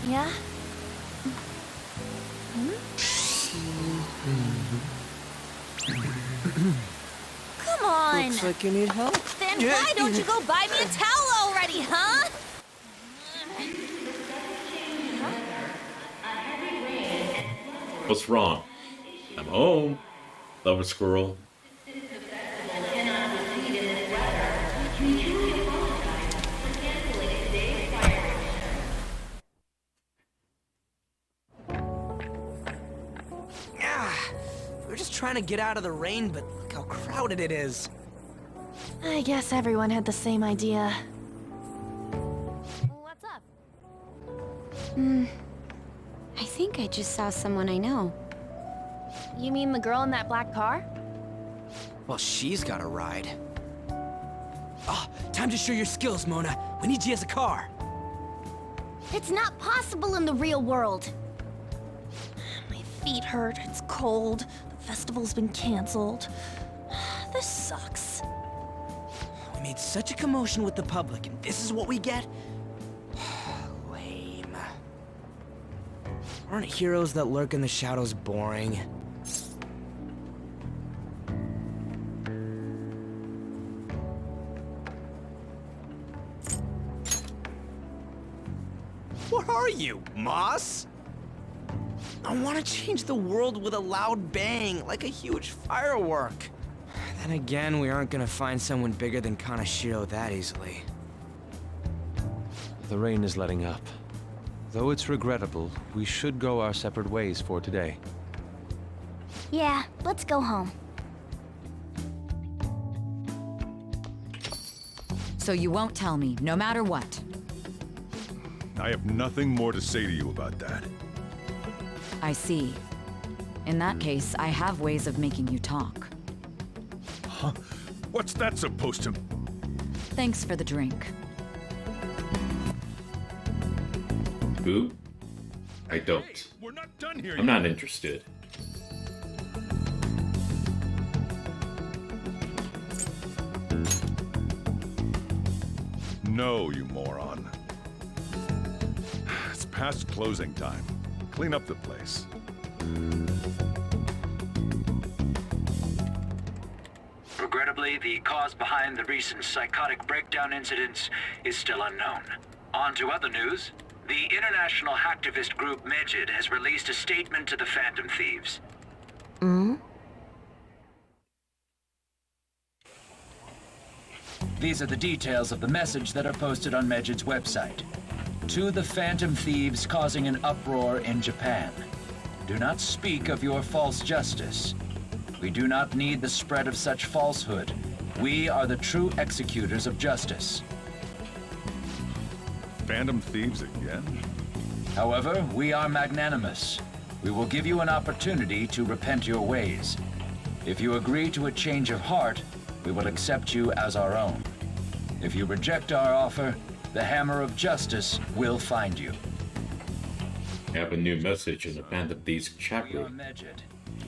Yeah? Come on! Looks like you need help. Then why don't you go buy me a towel already, huh? What's wrong? I'm home. Love a squirrel. We're just trying to get out of the rain, but look how crowded it is. I guess everyone had the same idea. What's up? I think I just saw someone I know. You mean the girl in that black car? Well, she's got a ride. Oh, time to show your skills, Mona. We need you as a car. It's not possible in the real world. My feet hurt, it's cold, the festival's been canceled. This sucks. We made such a commotion with the public, and this is what we get? Lame. Aren't heroes that lurk in the shadows boring? What are you, Moss? I want to change the world with a loud bang, like a huge firework. Then again, we aren't gonna find someone bigger than Kanashiro that easily. The rain is letting up. Though it's regrettable, we should go our separate ways for today. Yeah, let's go home. So you won't tell me, no matter what. I have nothing more to say to you about that. I see. In that case, I have ways of making you talk. Huh? What's that supposed to... Thanks for the drink. Who? I don't. Hey, we're not done here I'm not interested. No, you moron. It's past closing time. Clean up the place. Regrettably, the cause behind the recent psychotic breakdown incidents is still unknown. On to other news. The international hacktivist group Megid has released a statement to the Phantom Thieves. These are the details of the message that are posted on Megid's website. To the Phantom Thieves causing an uproar in Japan. Do not speak of your false justice. We do not need the spread of such falsehood. We are the true executors of justice. Phantom Thieves again? However, we are magnanimous. We will give you an opportunity to repent your ways. If you agree to a change of heart, we will accept you as our own. If you reject our offer, the hammer of justice will find you. I have a new message in the Phantom Thieves chat We are room. Megid.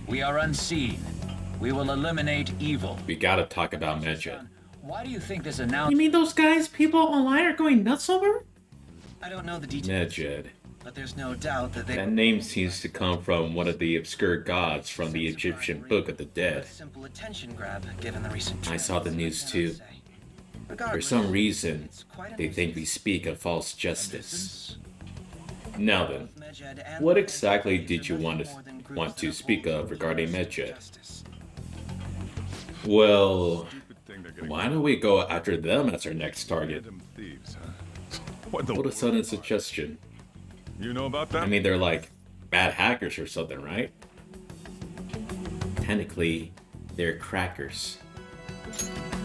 We are unseen. We will eliminate evil. We gotta talk about Megid. Why do you think this You announcement... mean those guys people online are going nuts over? I don't know the details, Megid. but there's no doubt that they... That name seems to come from one of the obscure gods from the Egyptian Book of the Dead. Simple attention grab, given the recent I saw the news too. For Regardless, some reason, it's quite they think we amusing. speak of false justice. Now then, Megid and what the exactly Phantom did you Thieves are want nothing more to than groups that speak uphold of the regarding rules of Megid? justice. Well, Stupid thing they're gonna why don't we go after them as our next target? Phantom Thieves, huh? What the What a sudden suggestion. You know about that? I mean, they're like bad hackers or something, right? Technically, they're crackers.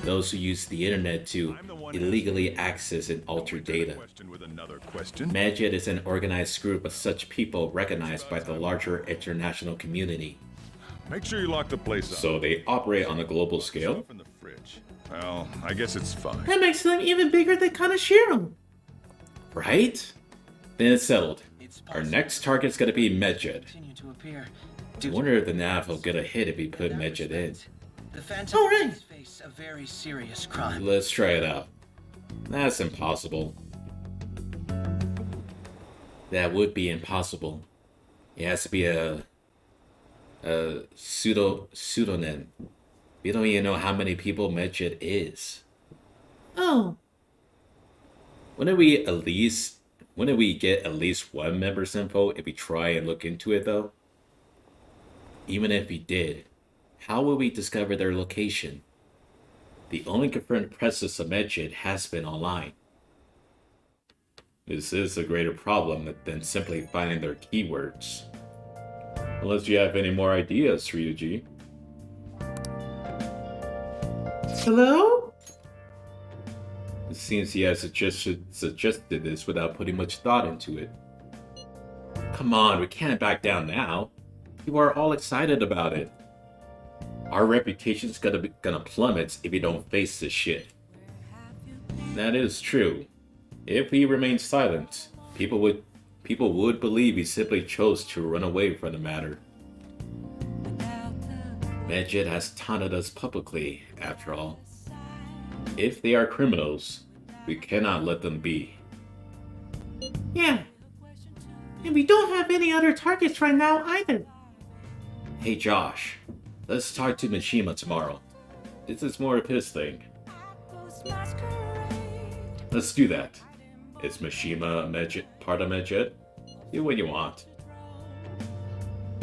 Those who use the internet to illegally access and alter data. Question with another question. Megid is an organized group of such people recognized by the larger international community. Make sure you lock the place up. So they operate on a global scale. Stuff in the fridge. Well, I guess it's fine. That makes them even bigger than Kanashiro. Right? Then it's settled. Our next target's gonna be Megid. Continue to appear. I wonder if the nav will get a hit if we put Megid in. The Phantom All right. Thieves face a very serious crime. Let's try it out. That's impossible. That would be impossible. It has to be a pseudonym. We don't even know how many people Megid is. Oh, Wouldn't we get at least one member's info if we try and look into it though? Even if we did, how will we discover their location? The only confirmed presence of Megid has been online. This is a greater problem than simply finding their keywords. Unless you have any more ideas, Ryuji. hello? It seems he has suggested this without putting much thought into it. Come on, we can't back down now. You are all excited about it. Our reputation's gonna plummet if we don't face this shit. That is true. If we remain silent, people would believe he simply chose to run away from the matter. Medjed has taunted us publicly, after all. If they are criminals, we cannot let them be. Yeah. And we don't have any other targets right now either. Hey Josh, let's talk to Mishima tomorrow. This is more of his thing. Let's do that. Is Mishima part of Medjed? Do what you want.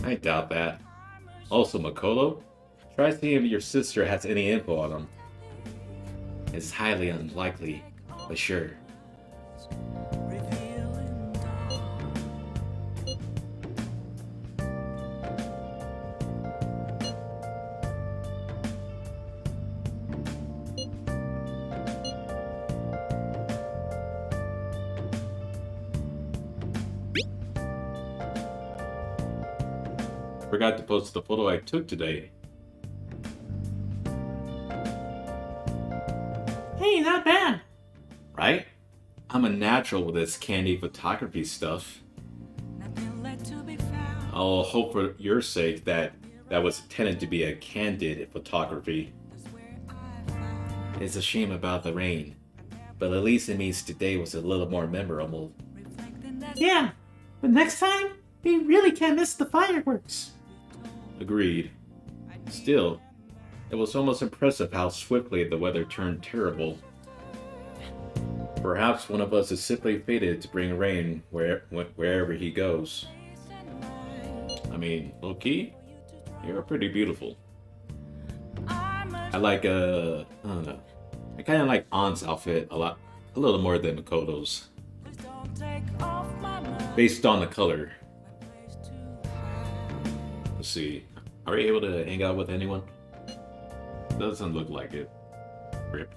I doubt that. Also, Makoto, try seeing if your sister has any info on him. It's highly unlikely, but sure. Forgot to post the photo I took today. Hey, not bad. Right? I'm a natural with this candy photography stuff. I'll hope for your sake that was intended to be a candid photography. It's a shame about the rain, but at least it means today was a little more memorable. Yeah, but next time, we really can't miss the fireworks. Agreed. Still, it was almost impressive how swiftly the weather turned terrible. Perhaps one of us is simply fated to bring rain wherever he goes. I mean, low-key, you're pretty beautiful. I like, I don't know. I kind of like An's outfit a little more than Makoto's. Based on the color. Let's see. Are you able to hang out with anyone? Doesn't look like it. Rip.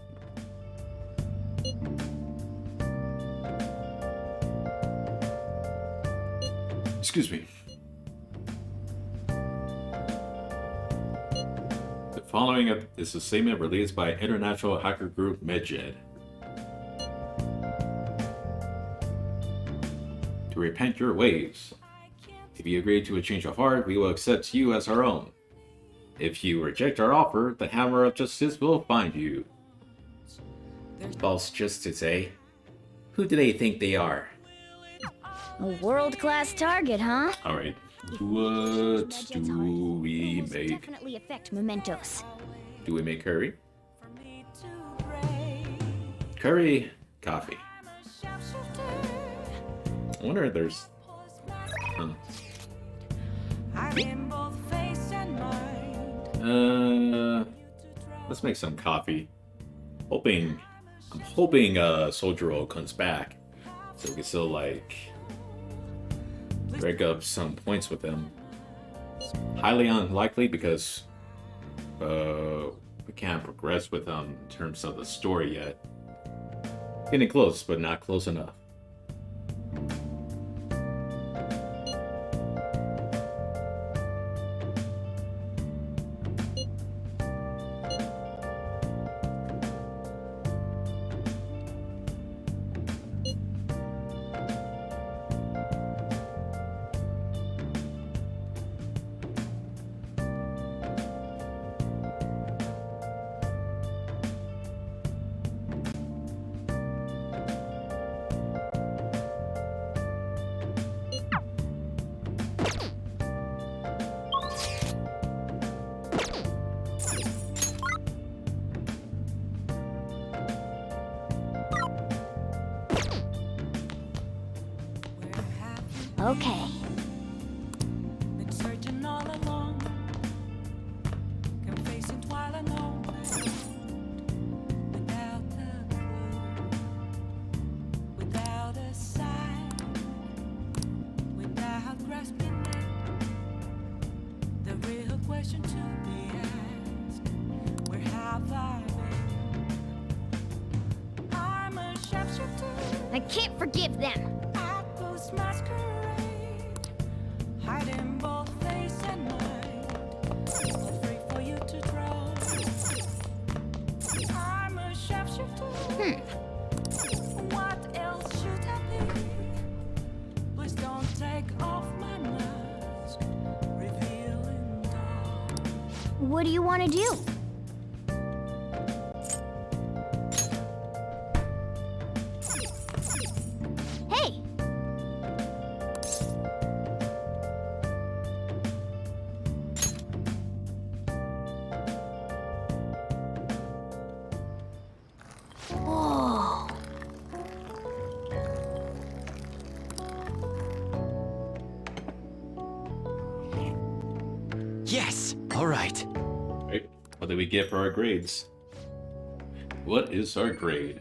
Excuse me. The following is a statement released by international hacker group Medjed. To repent your ways. If you agree to a change of heart, we will accept you as our own. If you reject our offer, the hammer of justice will find you. False justice, eh? Who do they think they are? A world-class target, huh? Alright. What do we make? Definitely affect mementos. Do we make curry? Curry, coffee. I wonder if there's... Let's make some coffee. I'm hoping Soldier comes back, so we can still like break up some points with him. Highly unlikely because we can't progress with him in terms of the story yet. Getting close, but not close enough. Okay. Been searching all along, confessing while alone, without a clue, without a sign, without grasping it. The real question to be asked: where have I been? I'm I can't forgive them. Outpost masquerade, hiding both face and mind. All free for you to draw. I'm a sharpshooter. What else should I be? Please don't take off my mask, revealing dark. What do you want to do? Hey! Whoa! Yes! Alright. Right. What did we get for our grades? What is our grade?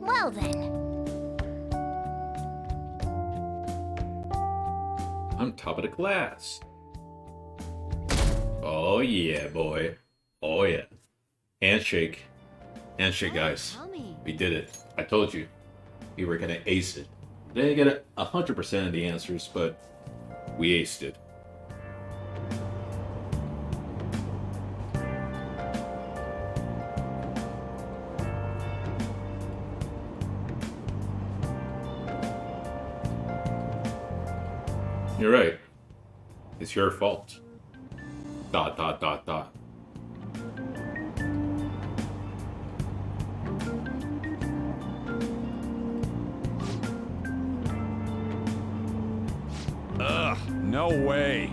Well then. I'm top of the class. Oh yeah, boy. Oh yeah. Handshake. Handshake, guys. We did it. I told you. We were gonna ace it. Didn't get 100% of the answers, but we aced it. You're right. It's your fault. ... Ugh, no way.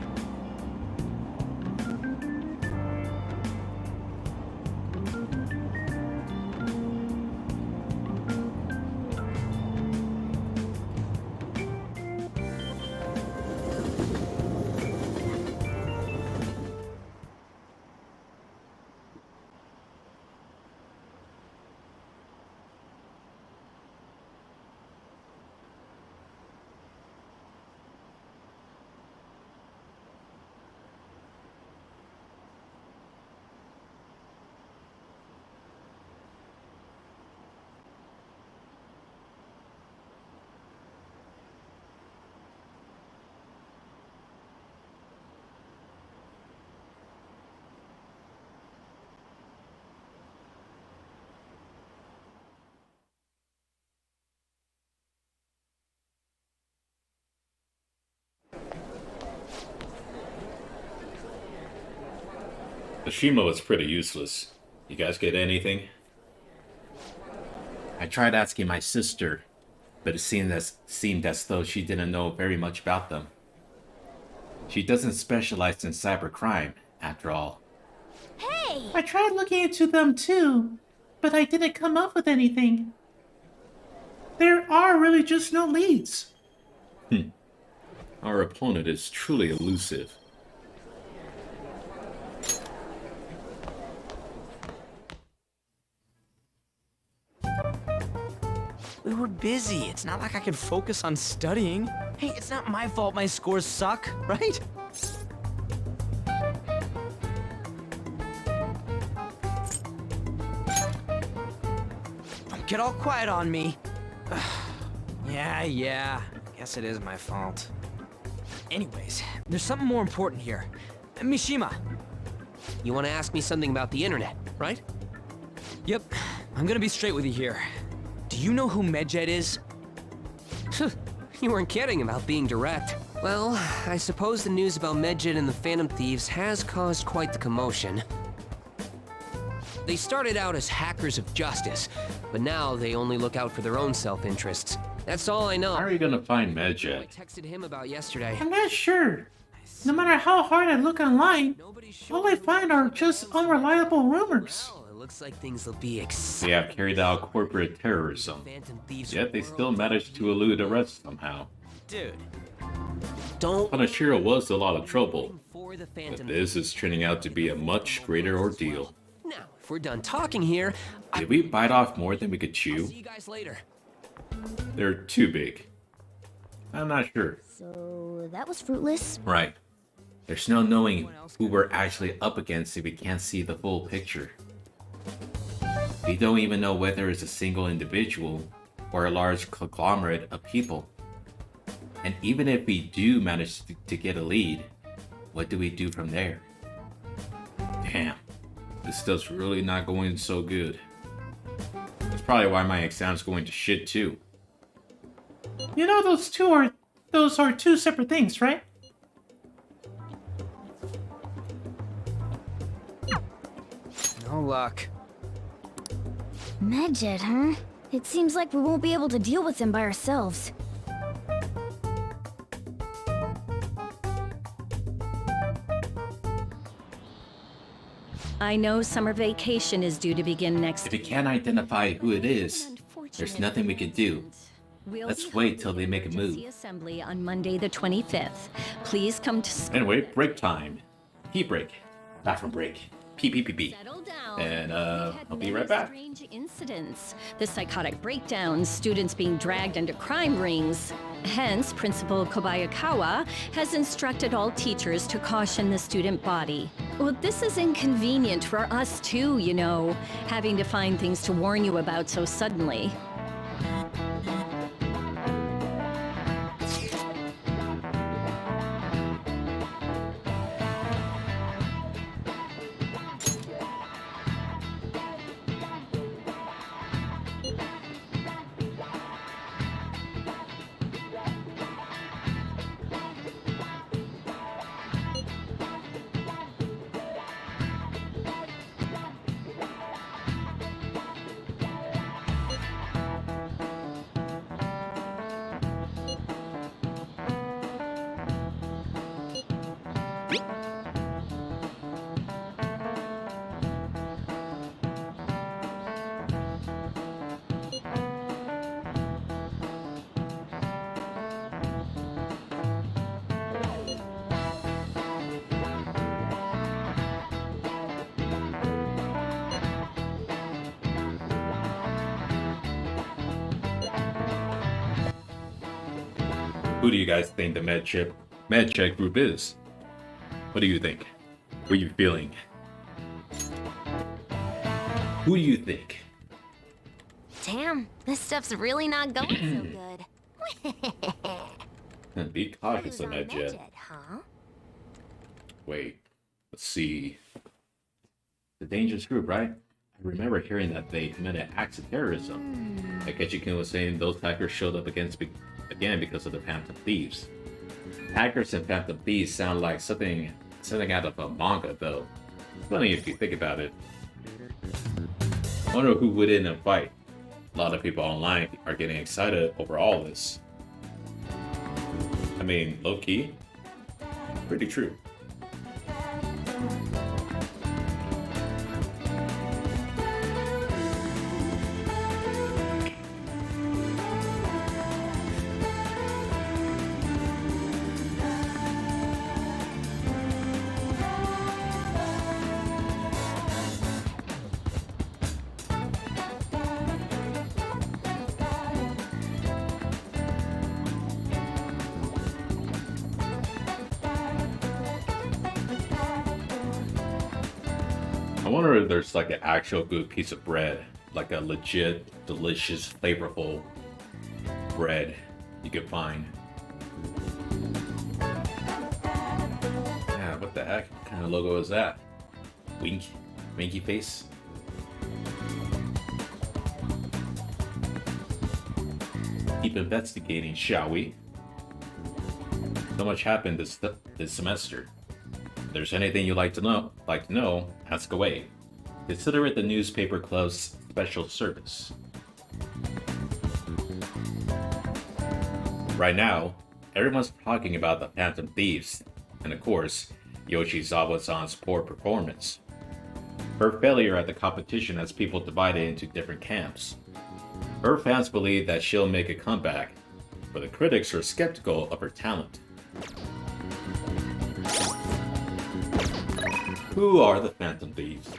The Shima was pretty useless. You guys get anything? I tried asking my sister, but it seemed as though she didn't know very much about them. She doesn't specialize in cybercrime, after all. Hey! I tried looking into them too, but I didn't come up with anything. There are really just no leads. Our opponent is truly elusive. We were busy. It's not like I could focus on studying. Hey, it's not my fault my scores suck, right? Don't get all quiet on me. Yeah. Guess it is my fault. Anyways, there's something more important here. Mishima. You want to ask me something about the internet, right? Yep. I'm gonna be straight with you here. Do you know who Medjed is? You weren't kidding about being direct. Well, I suppose the news about Medjed and the Phantom Thieves has caused quite the commotion. They started out as hackers of justice, but now they only look out for their own self-interests. That's all I know. How are you gonna find I Medjed? texted him about yesterday. I'm not sure. No matter how hard I look online, all I find are just unreliable rumors. Well, it looks like things will be They have carried out corporate terrorism, yet they still managed to elude arrest somehow. Dude. Don't. Kanashiro was a lot of trouble, For the but Phantom this is turning out to be a much greater ordeal. Now, if we're done talking here, Did we bite off more than we could chew? see you guys later. They're too big. I'm not sure. So that was fruitless. Right. There's no knowing who we're actually up against if we can't see the full picture. We don't even know whether it's a single individual or a large conglomerate of people. And even if we do manage to get a lead, what do we do from there? Damn, this stuff's really not going so good. That's probably why my exam's going to shit too. You know those are two separate things, right? No luck. Medjed, huh? It seems like we won't be able to deal with him by ourselves. I know summer vacation is due to begin next. If you can't identify who it is, there's nothing we can do. Let's wait till they make a move. Assembly on Monday the 25th. Please come to Anyway, break time. Pee break. Bathroom break. Pee. And I'll be right back. Strange incidents, the psychotic breakdowns, students being dragged into crime rings. Hence, Principal Kobayakawa has instructed all teachers to caution the student body. Well, this is inconvenient for us too, you know, having to find things to warn you about so suddenly. Who do you guys think the MedCheck group is? What do you think? What are you feeling? Who do you think? Damn, this stuff's really not going so good. Be cautious of Medjed, MedCheck. huh? Wait, let's see. The dangerous group, right? I remember hearing that they committed acts of terrorism. Like Ketchikin was saying, those hackers showed up again because of the Phantom Thieves. Hackers and Phantom Thieves sound like something out of a manga, though. It's funny if you think about it. I wonder who would in a fight. A lot of people online are getting excited over all this. I mean, low-key, pretty true. I wonder if there's like an actual good piece of bread, like a legit, delicious, flavorful bread you could find. Yeah, what the heck? What kind of logo is that? Winky face? Keep investigating, shall we? So much happened this semester. If there's anything you'd like to know, ask away. Consider it the newspaper club's special service. Right now, everyone's talking about the Phantom Thieves, and of course, Yoshizawa-san's poor performance. Her failure at the competition has people divided into different camps. Her fans believe that she'll make a comeback, but the critics are skeptical of her talent. Who are the Phantom Thieves?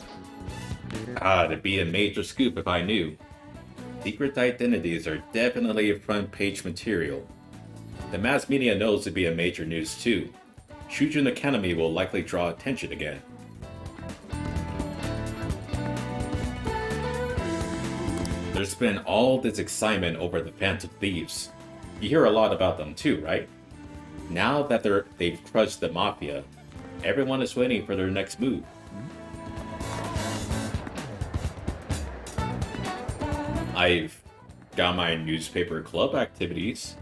It'd be a major scoop if I knew. Secret identities are definitely front page material. The mass media knows to be a major news too. Shujin Academy will likely draw attention again. There's been all this excitement over the Phantom Thieves. You hear a lot about them too, right? Now that they've crushed the Mafia, everyone is waiting for their next move. I've got my newspaper club activities.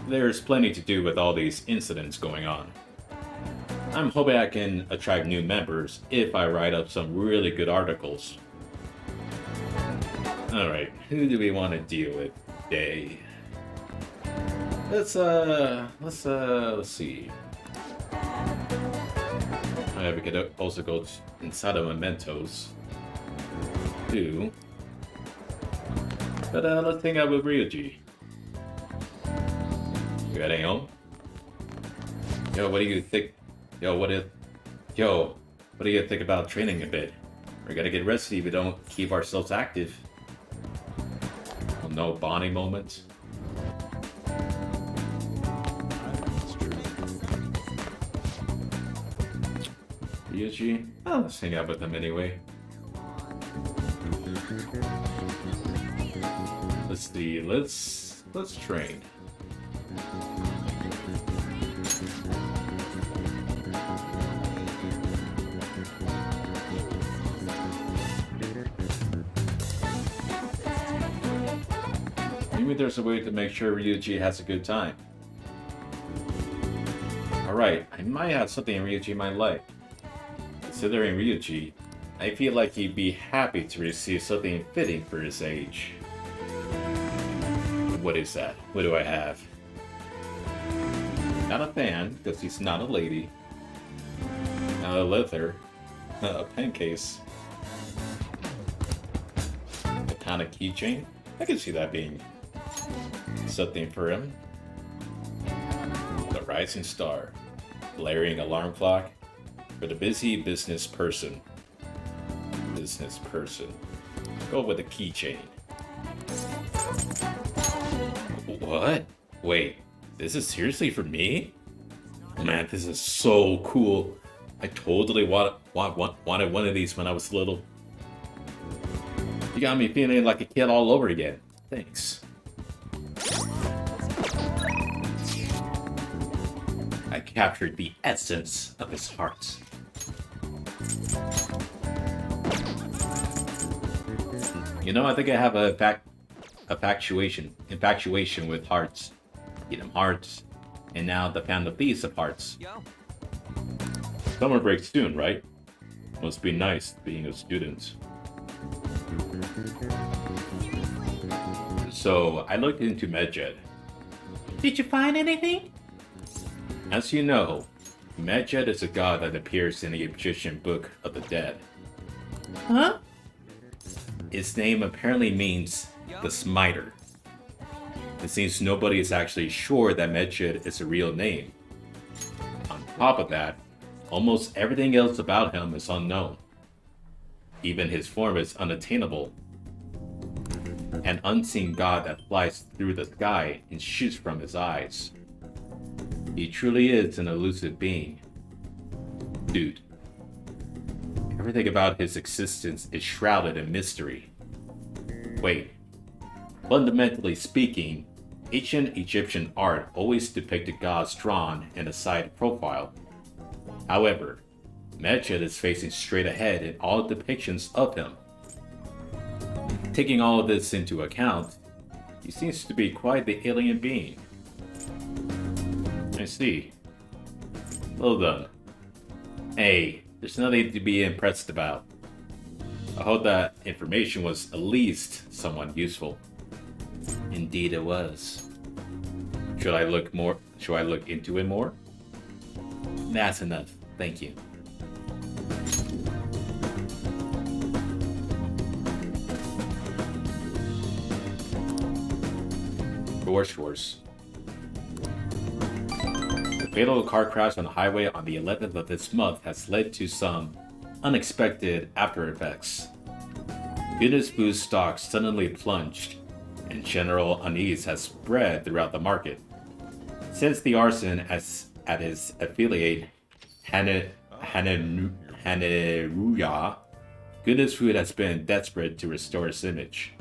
There's plenty to do with all these incidents going on. I'm hoping I can attract new members if I write up some really good articles. Alright, who do we want to deal with today? Let's see. We could also go inside of Mementos too. But let's hang out with Ryuji. You heading home? Yo, what do you think? What do you think about training a bit? We're gonna get rusty if we don't keep ourselves active. No bonding moments. Ryuji? Oh, let's hang out with him anyway. Let's see, let's train. Maybe there's a way to make sure Ryuji has a good time. Alright, I might have something Ryuji might like. Considering Ryuji, I feel like he'd be happy to receive something fitting for his age. What is that? What do I have? Not a fan, because he's not a lady. Not a leather. A pen case. A kind of keychain? I can see that being something for him. The rising star. Blaring alarm clock. For the busy business person. Go with a keychain. What? Wait, this is seriously for me? Man, this is so cool. I totally wanted one of these when I was little. You got me feeling like a kid all over again. Thanks. I captured the essence of his heart. You know, I think I have a infatuation with hearts. Kingdom Hearts, and now the Phantom Thieves of Hearts. Summer break soon, right? Must be nice being a student. So, I looked into Medjed. Did you find anything? As you know, Medjed is a god that appears in the Egyptian Book of the Dead. Huh? Its name apparently means the Smiter. It seems nobody is actually sure that Medjed is a real name. On top of that, almost everything else about him is unknown. Even his form is unattainable. An unseen god that flies through the sky and shoots from his eyes. He truly is an elusive being. Dude. Everything about his existence is shrouded in mystery. Wait. Fundamentally speaking, ancient Egyptian art always depicted gods drawn in a side profile. However, Medjed is facing straight ahead in all depictions of him. Taking all of this into account, he seems to be quite the alien being. I see. Well done. Hey, there's nothing to be impressed about. I hope that information was at least somewhat useful. Indeed it was. Should I look into it more? That's enough. Thank you. Shores. The fatal car crash on the highway on the 11th of this month has led to some unexpected after effects. Goodness Food stocks suddenly plunged, and general unease has spread throughout the market. Since the arson at his affiliate Haneruya, Goodness Food has been desperate to restore its image.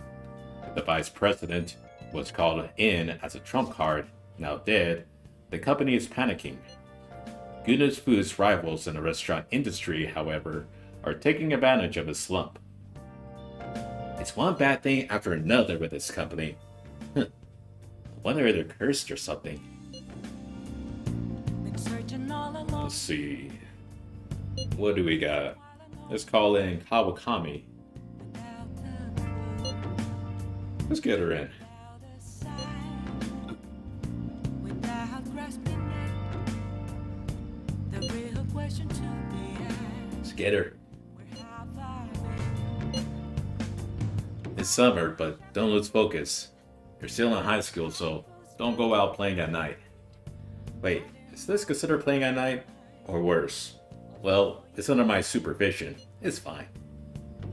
The vice president was called in as a trump card, now dead. The company is panicking. Goodness Food's rivals in the restaurant industry, however, are taking advantage of his slump. It's one bad thing after another with this company. I wonder if they're cursed or something. Let's see. What do we got? Let's call in Kawakami. Let's get her in. Let's get her. It's summer, but don't lose focus. You're still in high school, so don't go out playing at night. Wait, is this considered playing at night? Or worse? Well, it's under my supervision. It's fine.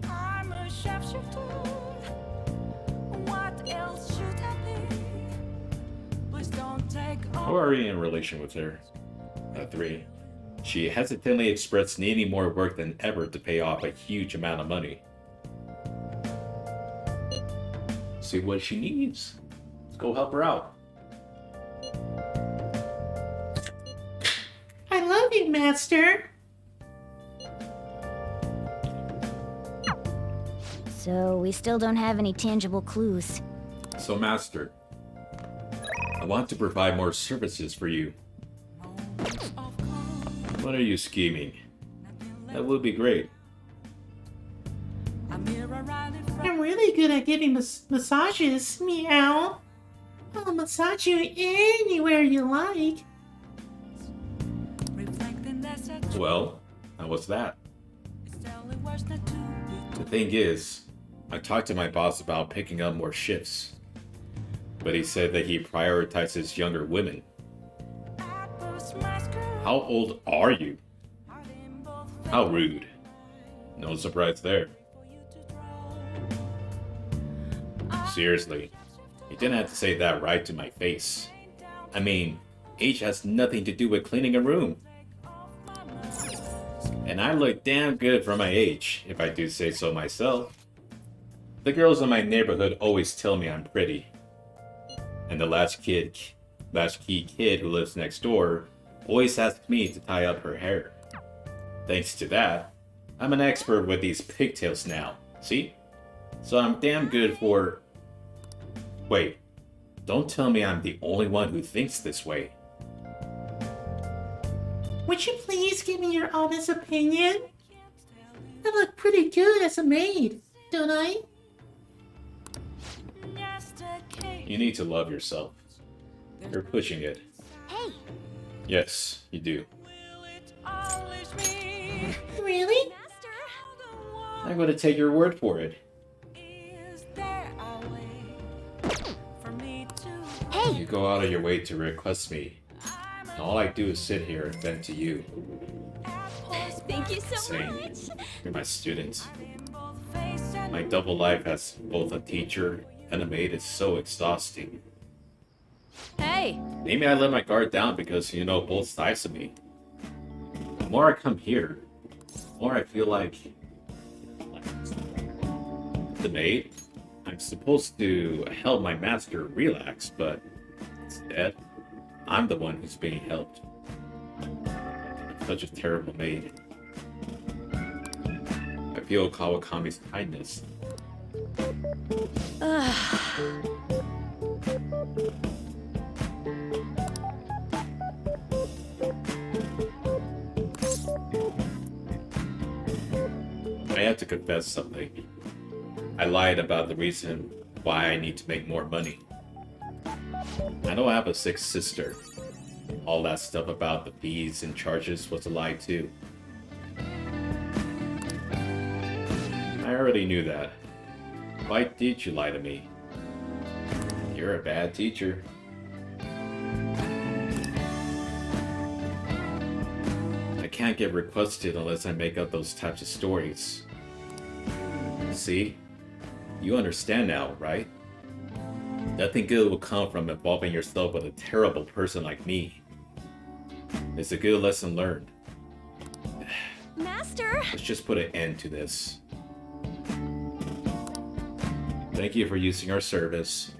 I'm a shapeshifter. What else should I be? Please don't take How are you in relation with her? 3. She hesitantly expressed needing more work than ever to pay off a huge amount of money. See what she needs. Let's go help her out. I love you, Master. So we still don't have any tangible clues. So, Master, I want to provide more services for you. When are you scheming? That would be great. I'm really good at giving massages. Meow. I'll massage you anywhere you like. Well, how was that? The thing is, I talked to my boss about picking up more shifts, but he said that he prioritizes younger women. How old are you? How rude. No surprise there. Seriously, you didn't have to say that right to my face. I mean, age has nothing to do with cleaning a room. And I look damn good for my age, if I do say so myself. The girls in my neighborhood always tell me I'm pretty. And the latchkey kid who lives next door always asks me to tie up her hair. Thanks to that, I'm an expert with these pigtails now, see? So I'm damn good for... Wait, don't tell me I'm the only one who thinks this way. Would you please give me your honest opinion? I look pretty good as a maid, don't I? You need to love yourself. You're pushing it. Hey! Yes, you do. Really? I'm going to take your word for it. Hey! You go out of your way to request me. And all I do is sit here and vent to you. Thank you so Saying, much. you're my student. My double life as both a teacher and a maid is so exhausting. Hey! Maybe I let my guard down because you know both sides of me. The more I come here, the more I feel like the maid. I'm supposed to help my master relax, but instead, I'm the one who's being helped. I'm such a terrible maid. I feel Kawakami's kindness. I have to confess something. I lied about the reason why I need to make more money. I know I have a sick sister. All that stuff about the fees and charges was a lie too. I already knew that. Why did you lie to me? You're a bad teacher. I can't get requested unless I make up those types of stories. See? You understand now, right? Nothing good will come from involving yourself with a terrible person like me. It's a good lesson learned. Master! Let's just put an end to this. Thank you for using our service.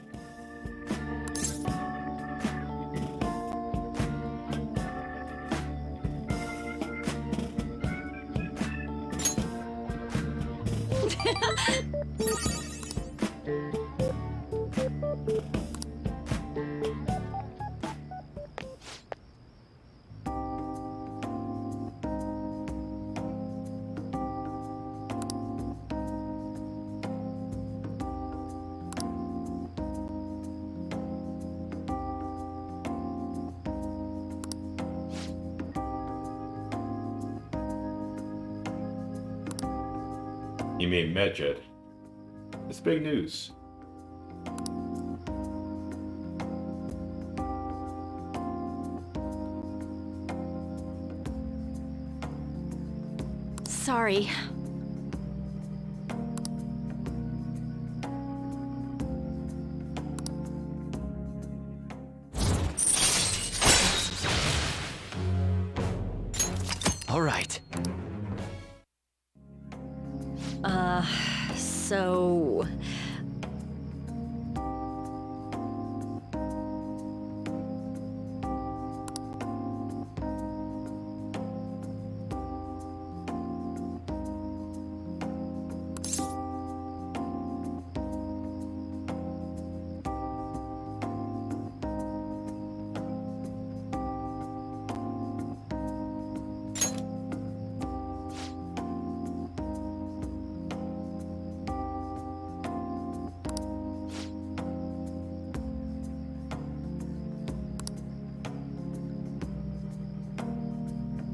You mean Medjed? It's big news. Sorry. All right. So...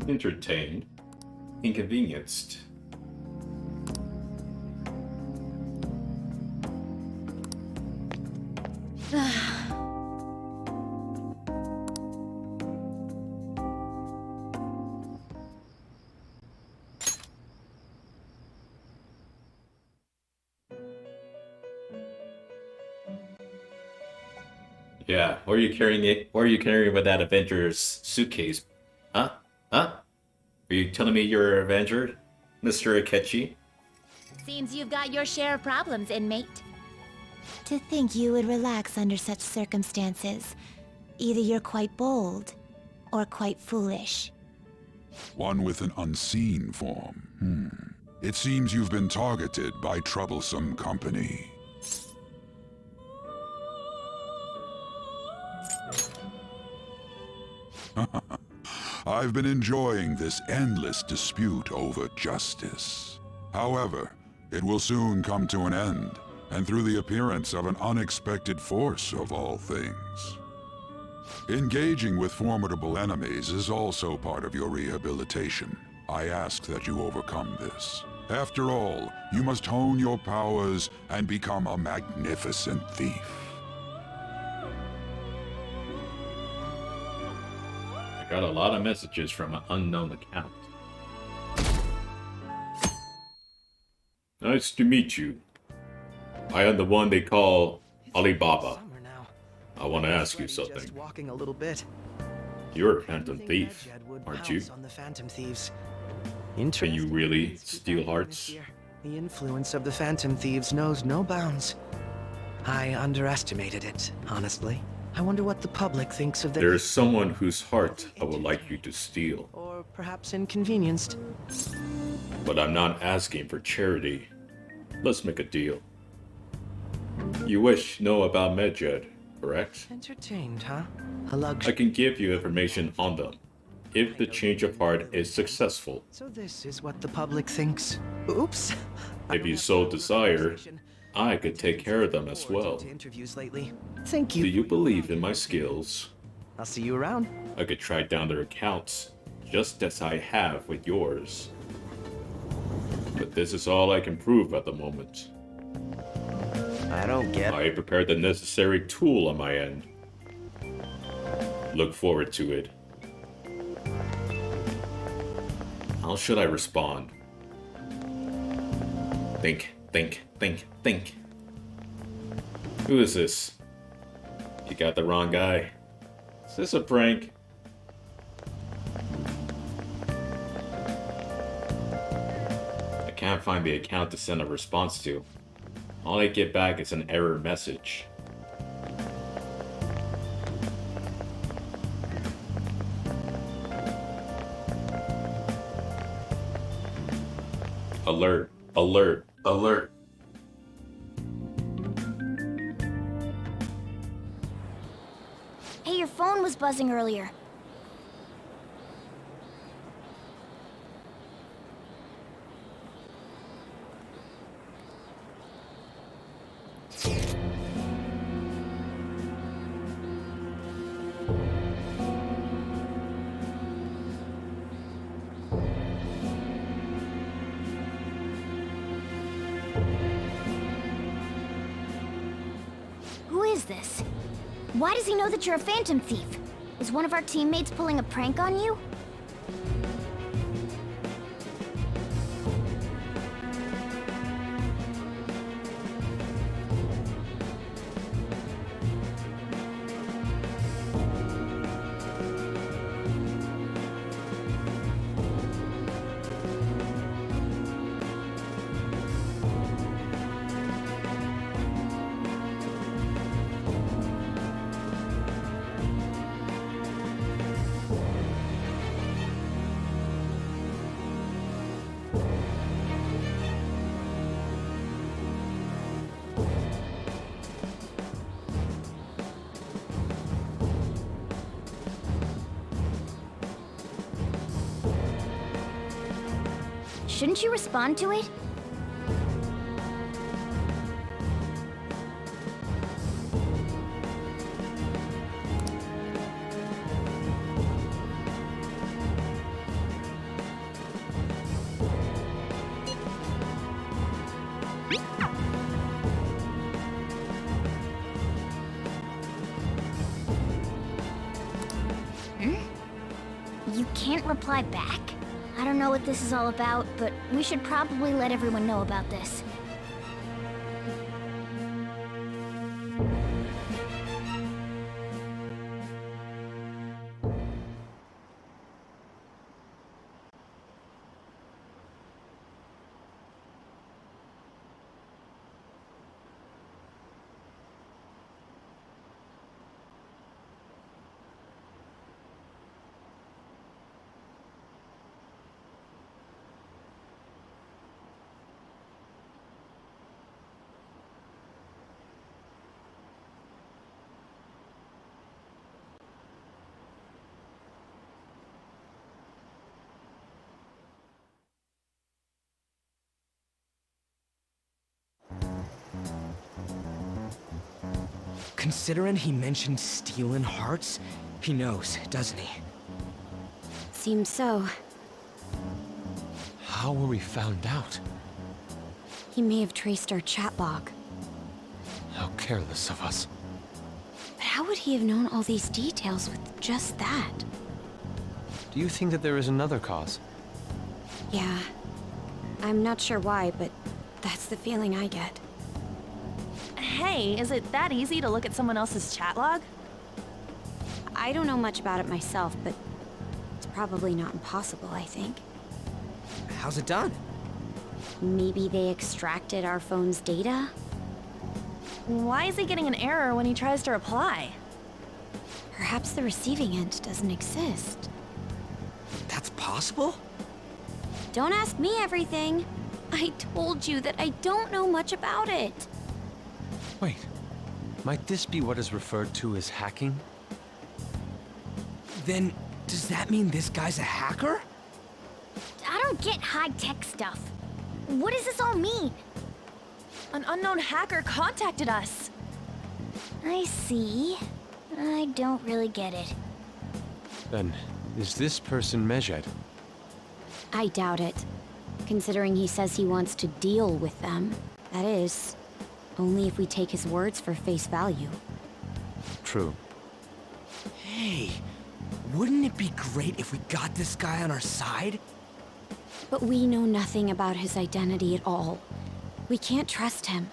Entertained. Inconvenienced. Yeah, why are you carrying it? Why are you carrying with that Avengers suitcase? Huh? Huh? Are you telling me you're an Avenger, Mr. Akechi? Seems you've got your share of problems, inmate. To think you would relax under such circumstances. Either you're quite bold, or quite foolish. One with an unseen form. It seems you've been targeted by troublesome company. I've been enjoying this endless dispute over justice. However, it will soon come to an end, and through the appearance of an unexpected force of all things. Engaging with formidable enemies is also part of your rehabilitation. I ask that you overcome this. After all, you must hone your powers and become a magnificent thief. I got a lot of messages from an unknown account. Nice to meet you. I am the one they call Alibaba. I want to ask you something. Walking a little bit. You're a phantom thief, aren't you? On the Phantom Thieves. Can you really steal hearts? The influence of the Phantom Thieves knows no bounds. I underestimated it, honestly. I wonder what the public thinks of There is someone whose heart I would like you to steal. Or perhaps inconvenienced. But I'm not asking for charity. Let's make a deal. You wish to know about Medjed, correct? Entertained, huh? I can give you information on them, if the change of heart is successful. So this is what the public thinks. Oops. If you so desire, I could take care of them as well. Interviews lately. Thank you. Do you believe in my skills? I'll see you around. I could track down their accounts, just as I have with yours. But this is all I can prove at the moment. I don't get I prepared the necessary tool on my end. Look forward to it. How should I respond? Think. Who is this? You got the wrong guy. Is this a prank? I can't find the account to send a response to. All I get back is an error message. Alert, alert, alert. Hey, your phone was buzzing earlier. Who is this? Why does he know that you're a phantom thief? Is one of our teammates pulling a prank on you? Shouldn't you respond to it? You can't reply back? I don't know what this is all about, but we should probably let everyone know about this. Considering he mentioned stealing hearts, he knows, doesn't he? Seems so. How were we found out? He may have traced our chat log. How careless of us. But how would he have known all these details with just that? Do you think that there is another cause? Yeah. I'm not sure why, but that's the feeling I get. Hey, is it that easy to look at someone else's chat log? I don't know much about it myself, but it's probably not impossible, I think. How's it done? Maybe they extracted our phone's data? Why is he getting an error when he tries to reply? Perhaps the receiving end doesn't exist. That's possible? Don't ask me everything. I told you that I don't know much about it. Wait, might this be what is referred to as hacking? Then, does that mean this guy's a hacker? I don't get high-tech stuff. What does this all mean? An unknown hacker contacted us. I see. I don't really get it. Then, is this person Mejed? I doubt it. Considering he says he wants to deal with them. That is, only if we take his words for face value. True. Hey, wouldn't it be great if we got this guy on our side? But we know nothing about his identity at all. We can't trust him.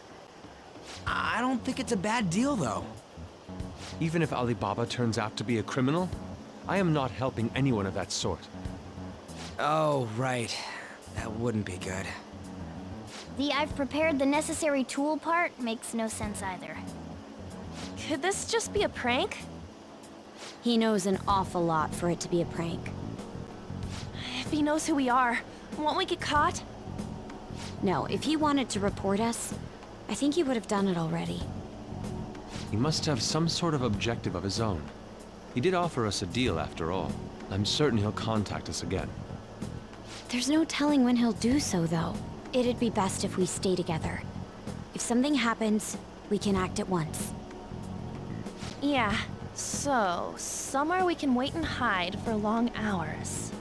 I don't think it's a bad deal, though. Even if Alibaba turns out to be a criminal, I am not helping anyone of that sort. Oh, right. That wouldn't be good. The I've prepared the necessary tool part makes no sense either. Could this just be a prank? He knows an awful lot for it to be a prank. If he knows who we are, won't we get caught? No, if he wanted to report us, I think he would have done it already. He must have some sort of objective of his own. He did offer us a deal after all. I'm certain he'll contact us again. There's no telling when he'll do so, though. It'd be best if we stay together. If something happens, we can act at once. Yeah, so somewhere we can wait and hide for long hours.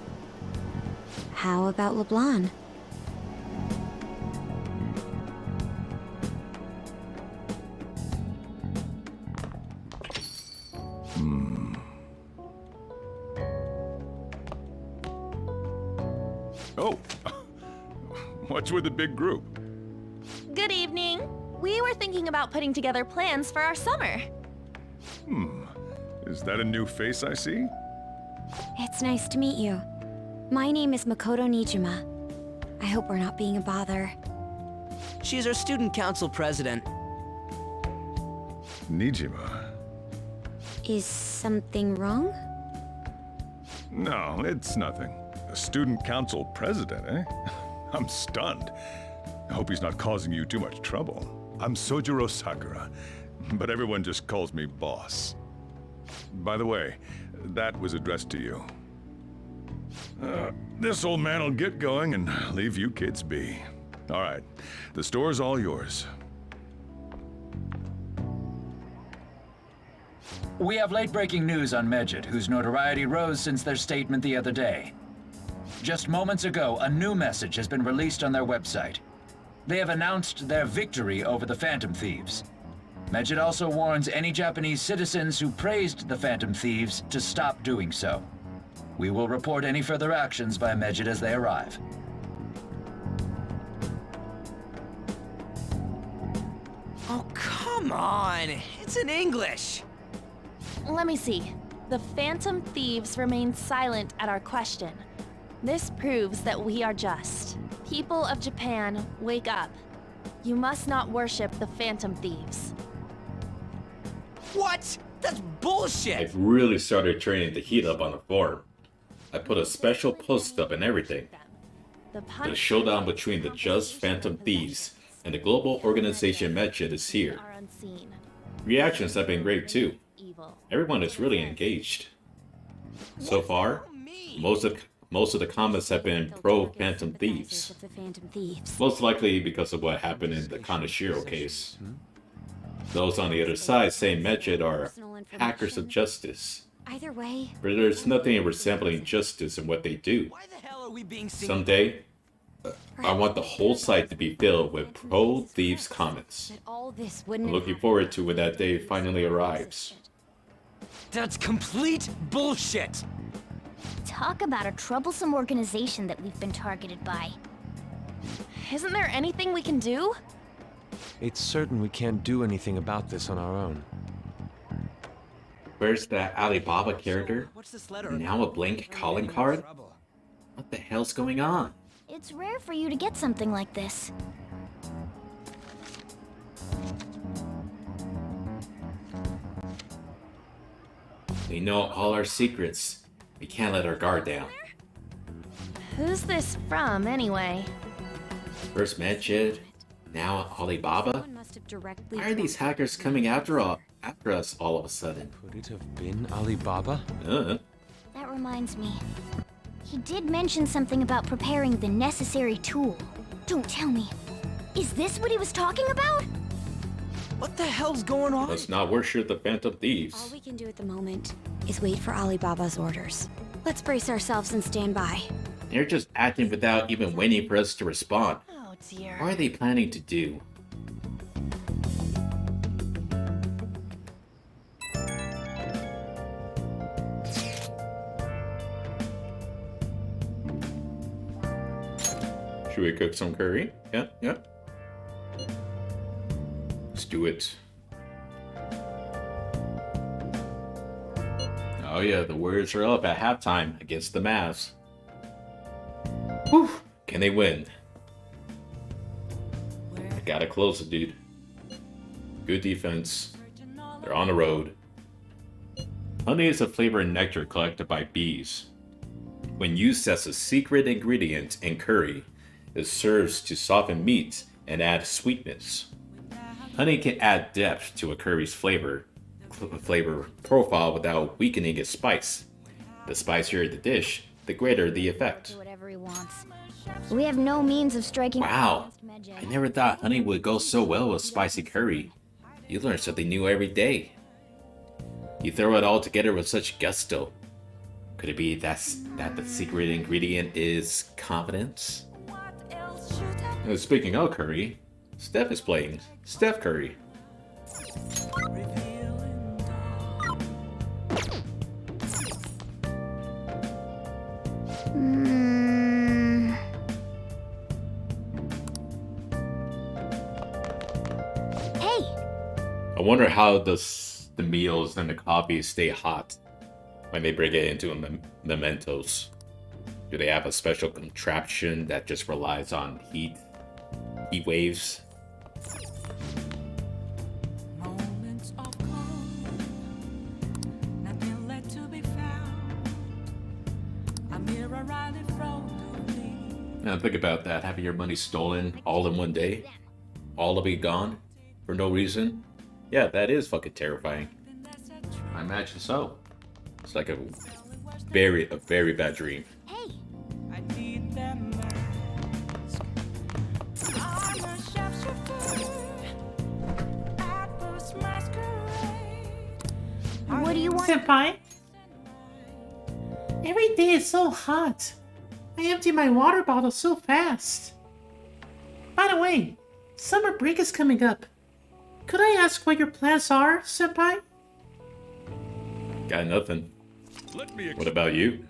How about LeBlanc? Oh, what's with the big group? Good evening. We were thinking about putting together plans for our summer. Is that a new face I see? It's nice to meet you. My name is Makoto Nijima. I hope we're not being a bother. She's our student council president. Nijima? Is something wrong? No, it's nothing. A student council president, eh? I'm stunned. I hope he's not causing you too much trouble. I'm Sojiro Sakura, but everyone just calls me boss. By the way, that was addressed to you. This old man will get going and leave you kids be. All right, the store's all yours. We have late-breaking news on Medjed, whose notoriety rose since their statement the other day. Just moments ago, a new message has been released on their website. They have announced their victory over the Phantom Thieves. Medjed also warns any Japanese citizens who praised the Phantom Thieves to stop doing so. We will report any further actions by Medjed as they arrive. Oh, come on! It's in English! Let me see. The Phantom Thieves remain silent at our question. This proves that we are just. People of Japan, wake up. You must not worship the Phantom Thieves. What? That's bullshit! I've really started turning the heat up on the forum. I put a special post up and everything. The showdown between the just Phantom Thieves and the global organization Medjed is here. Reactions have been great too. Everyone is really engaged. So far, most of the comments have been pro Phantom Thieves. Most likely because of what happened in the Kaneshiro case. Those on the other side say Medjed are hackers of justice. Either way, But there's nothing resembling justice in what they do. Someday, I want the whole site to be filled with pro-thieves comments. all this I'm wouldn't looking forward to when that day finally arrives. That's complete bullshit! Talk about a troublesome organization that we've been targeted by. Isn't there anything we can do? It's certain we can't do anything about this on our own. Where's that Alibaba character? What's this letter? Now a blank calling card? What the hell's going on? It's rare for you to get something like this. They know all our secrets. We can't let our guard down. Who's this from, anyway? First Medjed, now Alibaba? Why are these hackers coming after us all of a sudden? Could it have been Alibaba? That reminds me. He did mention something about preparing the necessary tool. Don't tell me. Is this what he was talking about? What the hell's going on? Let's not worship the Phantom All Thieves. we can do at the moment is wait for Alibaba's orders. Let's brace ourselves and stand by. They're just acting without even waiting for us to respond. Oh dear. What are they planning to do? Should we cook some curry? Yeah. Let's do it. Oh yeah, the Warriors are up at halftime against the Mavs. Whew. Can they win? Gotta close it, dude. Good defense. They're on the road. Honey is a flavored nectar collected by bees. When used as a secret ingredient in curry, it serves to soften meat and add sweetness. Honey can add depth to a curry's flavor profile without weakening its spice. The spicier the dish, the greater the effect. Do whatever he wants. We have no means of striking. Wow, I never thought honey would go so well with spicy curry. You learn something new every day. You throw it all together with such gusto. Could it be that the secret ingredient is confidence? Speaking of curry, Steph is playing Steph Curry. Hey! I wonder how the meals and the coffee stay hot when they bring it into mementos. Do they have a special contraption that just relies on heat waves? Now think about that, having your money stolen all in one day, all of it gone for no reason. Yeah, that is fucking terrifying. I imagine so. It's like a very bad dream. What do you want? Senpai? Every day is so hot. I empty my water bottle so fast. By the way, summer break is coming up. Could I ask what your plans are, Senpai? Got nothing. What about you?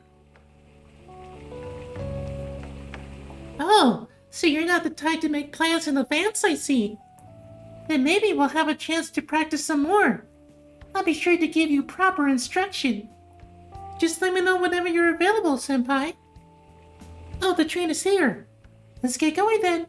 Oh, so you're not the type to make plans in advance, I see. Then maybe we'll have a chance to practice some more. I'll be sure to give you proper instruction. Just let me know whenever you're available, Senpai. Oh, the train is here. Let's get going then.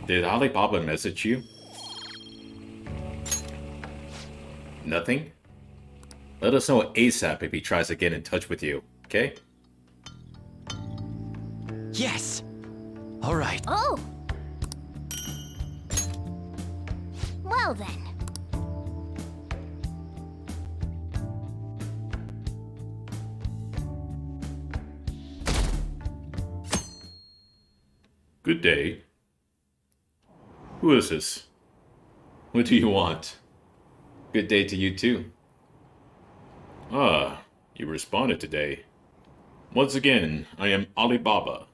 Did Alibaba message you? Nothing? Let us know ASAP if he tries to get in touch with you, okay? Yes! Alright. Oh! Well then. Good day. Who is this? What do you want? Good day to you too. Ah, you responded today. Once again, I am Alibaba.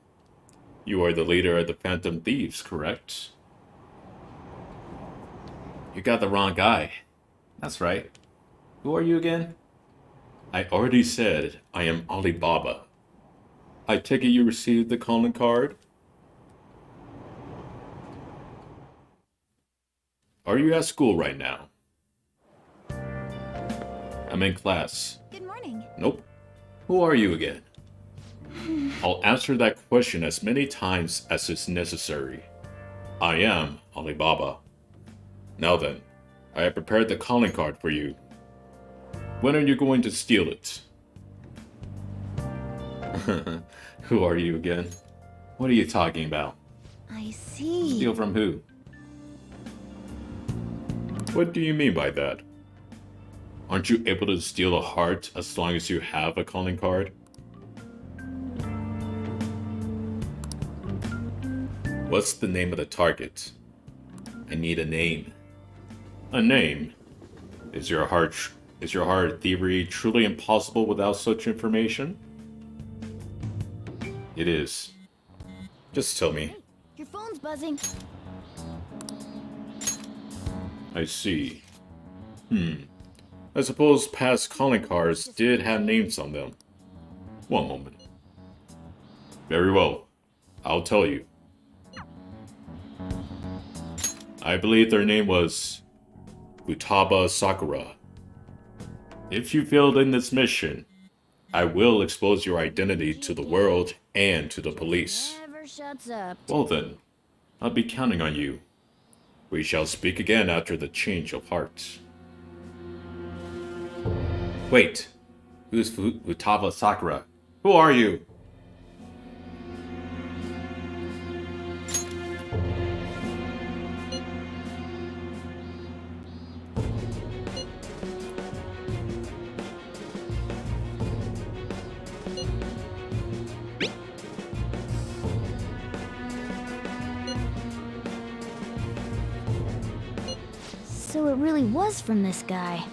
You are the leader of the Phantom Thieves, correct? You got the wrong guy. That's right. Who are you again? I already said I am Alibaba. I take it you received the calling card? Are you at school right now? I'm in class. Good morning. Nope. Who are you again? I'll answer that question as many times as is necessary. I am Alibaba. Now then, I have prepared the calling card for you. When are you going to steal it? Who are you again? What are you talking about? I see. Steal from who? What do you mean by that? Aren't you able to steal a heart as long as you have a calling card? What's the name of the target? I need a name. A name? Is your heart thievery truly impossible without such information? It is. Just tell me. Your phone's buzzing. I see. I suppose past calling cards did have names on them. One moment. Very well. I'll tell you. I believe their name was Futaba Sakura. If you failed in this mission, I will expose your identity to the world and to the police. Never shuts up. Well then, I'll be counting on you. We shall speak again after the change of heart. Wait, who's Futaba Sakura? Who are you? So it really was from this guy.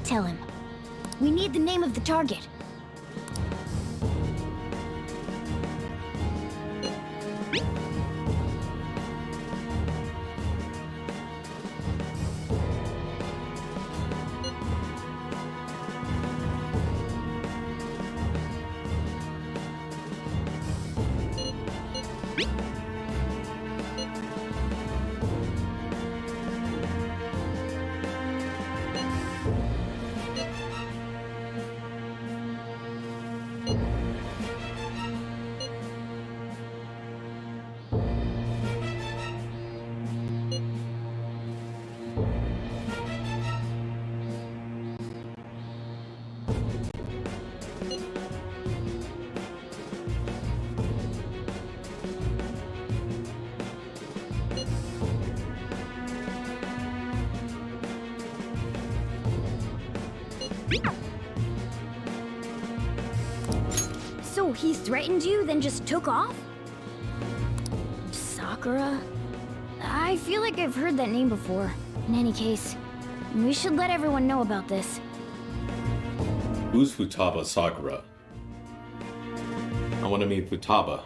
Tell him. We need the name of the target. So he threatened you, then just took off? Sakura? I feel like I've heard that name before. In any case, we should let everyone know about this. Who's Futaba Sakura? I want to meet Futaba.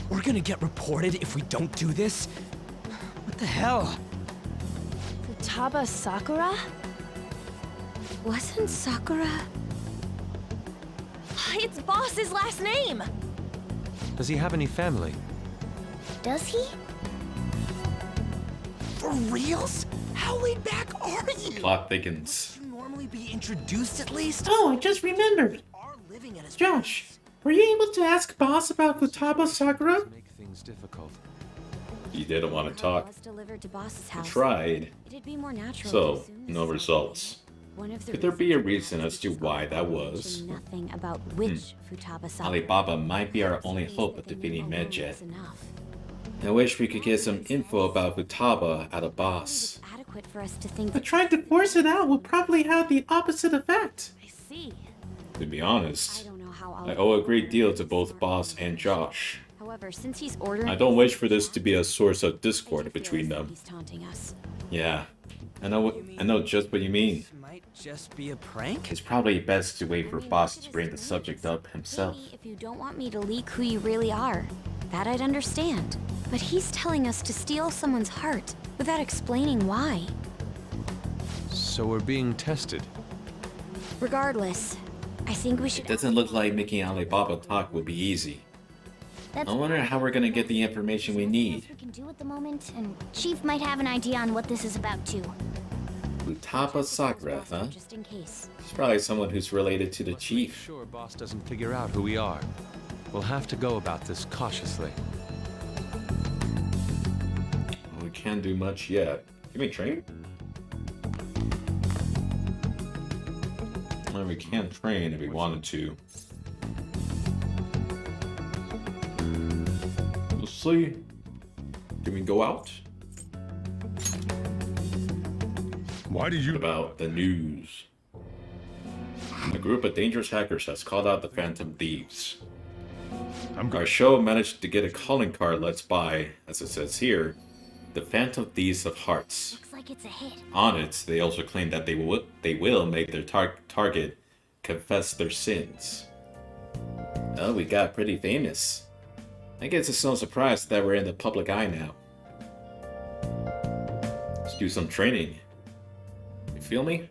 We're gonna get reported if we don't do this? What the hell? Futaba Sakura? Wasn't Sakura? It's Boss's last name! Does he have any family? Does he? For reals? How laid back are you? Plot thickens. Would you normally be introduced at least? Oh, I just remembered. Josh, were you able to ask Boss about Futaba Sakura? Make things difficult. He didn't want to talk. Was delivered to Boss's He house. tried. It'd be more natural to So, assume no this results. One of the Could there be a reasons reason as to why that was? Nothing about which Futaba Sakura. Alibaba might be our only hope of defeating Medjet. I wish we could get some info about Futaba out of Boss. Adequate for us to think But trying to force it out will probably have the opposite effect. I see. To be honest, I don't know how I owe a great deal to both Boss and Josh. However, since he's ordering, I don't wish for this to be a source of discord between them. he's taunting us. Yeah, I know just what you mean. Might just be a prank? It's probably best to wait for Boss to bring the subject up himself. Maybe if you don't want me to leak who you really are, that I'd understand. But he's telling us to steal someone's heart without explaining why. So we're being tested. Regardless, I think we It should. doesn't look like making Alibaba talk will be easy. I wonder how we're gonna get the information we need. We can do at the moment, and Chief might have an idea on what this is about too. Futaba Sakura, huh? Just in case. He's probably someone who's related to the chief. Sure, Boss doesn't figure out who we are. We'll have to go about this cautiously. We can't do much yet. Can we train? Well, we can train if we wanted to. Let's see. Can we go out? Why did you... About the news. A group of dangerous hackers has called out the Phantom Thieves. Our show managed to get a calling card lets by, as it says here, the Phantom Thieves of Hearts. Looks like it's a hit. On it, they also claim that they will make their target confess their sins. Oh, we got pretty famous. I guess it's no surprise that we're in the public eye now. Let's do some training. You feel me?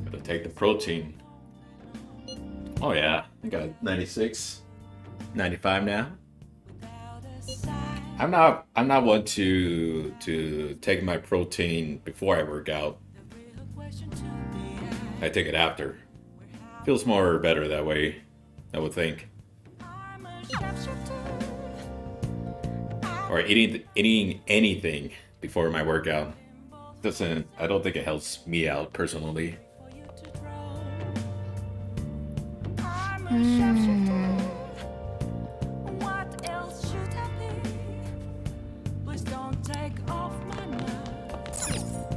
Gotta take the protein. Oh yeah, I got 96, 95 now. I'm not one to take my protein before I work out. I take it after. Feels better that way, I would think. Or eating anything before my workout I don't think it helps me out personally. What else should I be? Please don't take off my mask.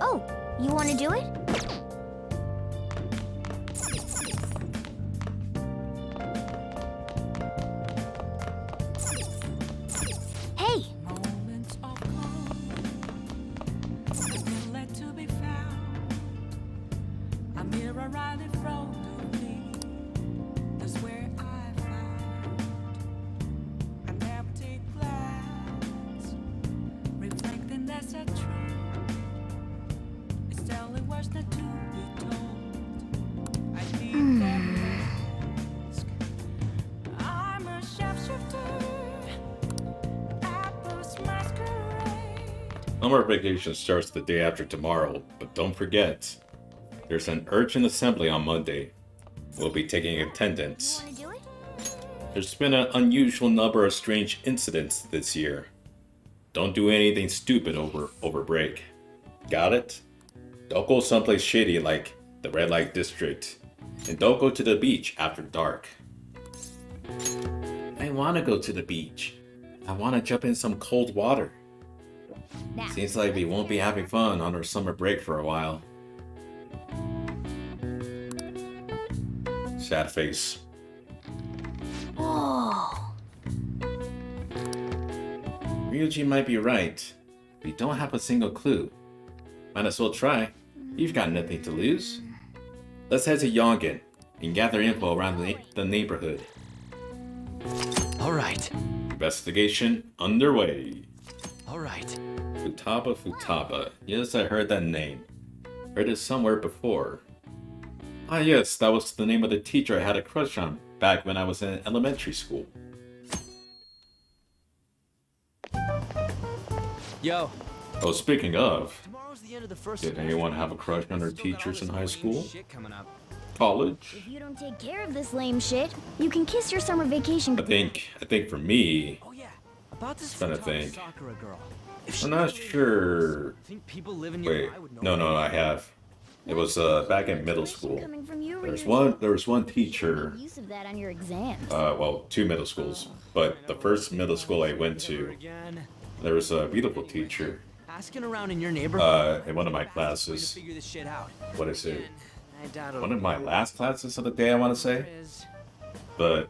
Oh, you want to do it? Hey! Let to be found. A mirror right in front of me. That's where I found an empty glass, reflecting that's a truth. It's telling words not to be told. I need that risk. I'm a sharpshooter. Apples masquerade. Summer vacation starts the day after tomorrow, but don't forget, there's an urgent assembly on Monday. We'll be taking attendance. There's been an unusual number of strange incidents this year. Don't do anything stupid over break. Got it? Don't go someplace shady like the red light district. And don't go to the beach after dark. I want to go to the beach. I want to jump in some cold water. Seems like we won't be having fun on our summer break for a while. Sad face. Whoa. Ryuji might be right. We don't have a single clue. Might as well try. You've got nothing to lose. Let's head to Yongen and gather info around the neighborhood. Alright. Investigation underway. Alright. Futaba. Yes, I heard that name. Heard it somewhere before. Ah yes, that was the name of the teacher I had a crush on back when I was in elementary school. Yo. Oh, speaking of, Tomorrow's the end of the first did anyone have a crush on their teachers in high school? shit coming up. College? If you don't take care of this lame shit, you can kiss your summer vacation. I think for me, About this trying to think. Sakura girl. I'm not sure. Think people live in Wait, nearby would know. no, I have. It was back in middle school. There was one teacher. Use of that on your exams. Well, two middle schools, but the first middle school I went to, there was a beautiful teacher. Asking around in your neighborhood. In one of my classes. Figure this shit out. What is it? I doubt it'll One of my last classes of the day, I want to say. But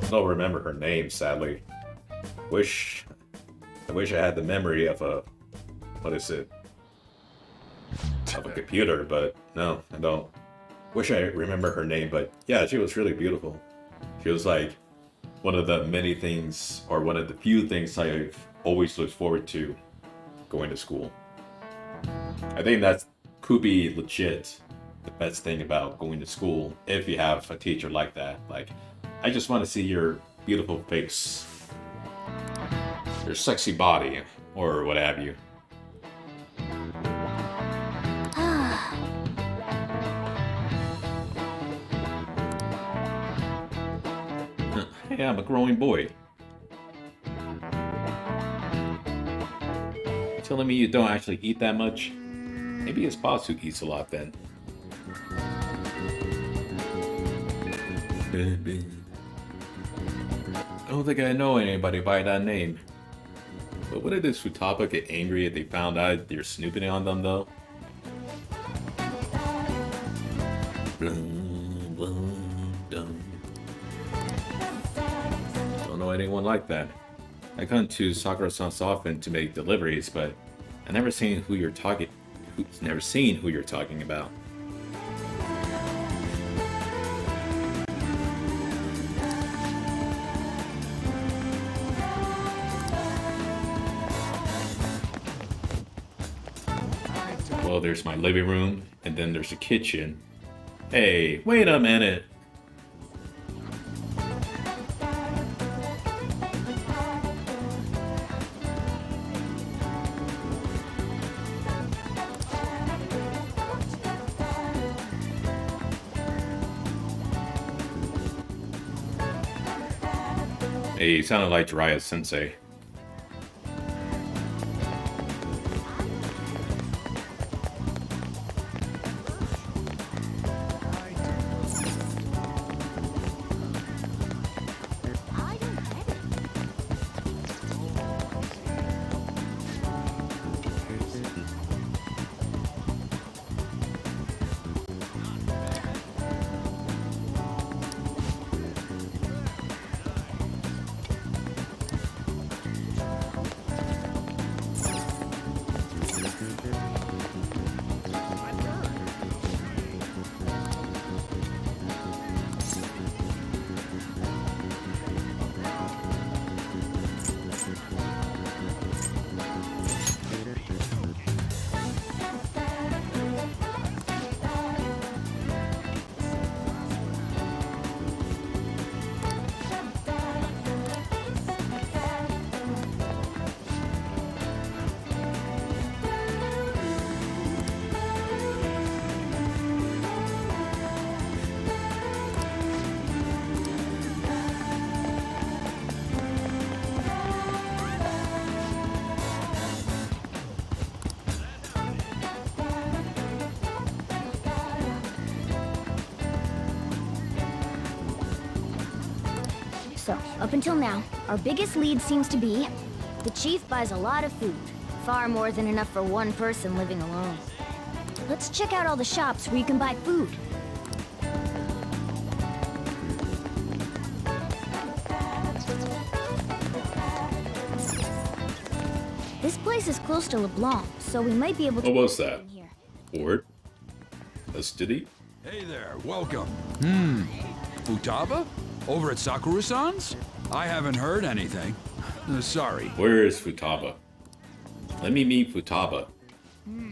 I don't remember her name, sadly. I wish I had the memory of a computer, but no, I don't. Wish I remember her name, but yeah, she was really beautiful. She was like one of the many things, or one of the few things I've always looked forward to going to school. I think that could be legit the best thing about going to school if you have a teacher like that. Like, I just want to see your beautiful face. Your sexy body, or what have you. Hey, I'm a growing boy. You're telling me you don't actually eat that much? Maybe it's boss who eats a lot then. I don't think I know anybody by that name. But wouldn't this Futaba get angry if they found out you're snooping on them though? Don't know anyone like that. I come to Sakura-san's often to make deliveries, but I've never seen who you're talking about. Well, there's my living room, and then there's a kitchen. Hey, wait a minute. Hey, you sounded like Jiraiya Sensei. So, up until now, our biggest lead seems to be the chief buys a lot of food. Far more than enough for one person living alone. Let's check out all the shops where you can buy food. This place is close to LeBlanc, so we might be able to... What was that? Ford? Custody? Hey there, welcome. Futaba? Over at Sakura-san's? I haven't heard anything. Sorry. Where is Futaba? Let me meet Futaba.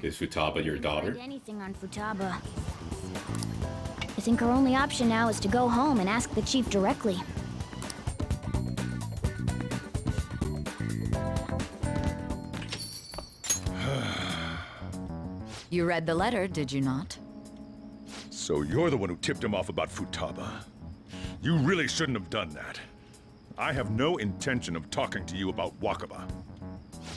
Is Futaba your daughter? Anything on Futaba. I think our only option now is to go home and ask the chief directly. You read the letter, did you not? So you're the one who tipped him off about Futaba. You really shouldn't have done that. I have no intention of talking to you about Wakaba.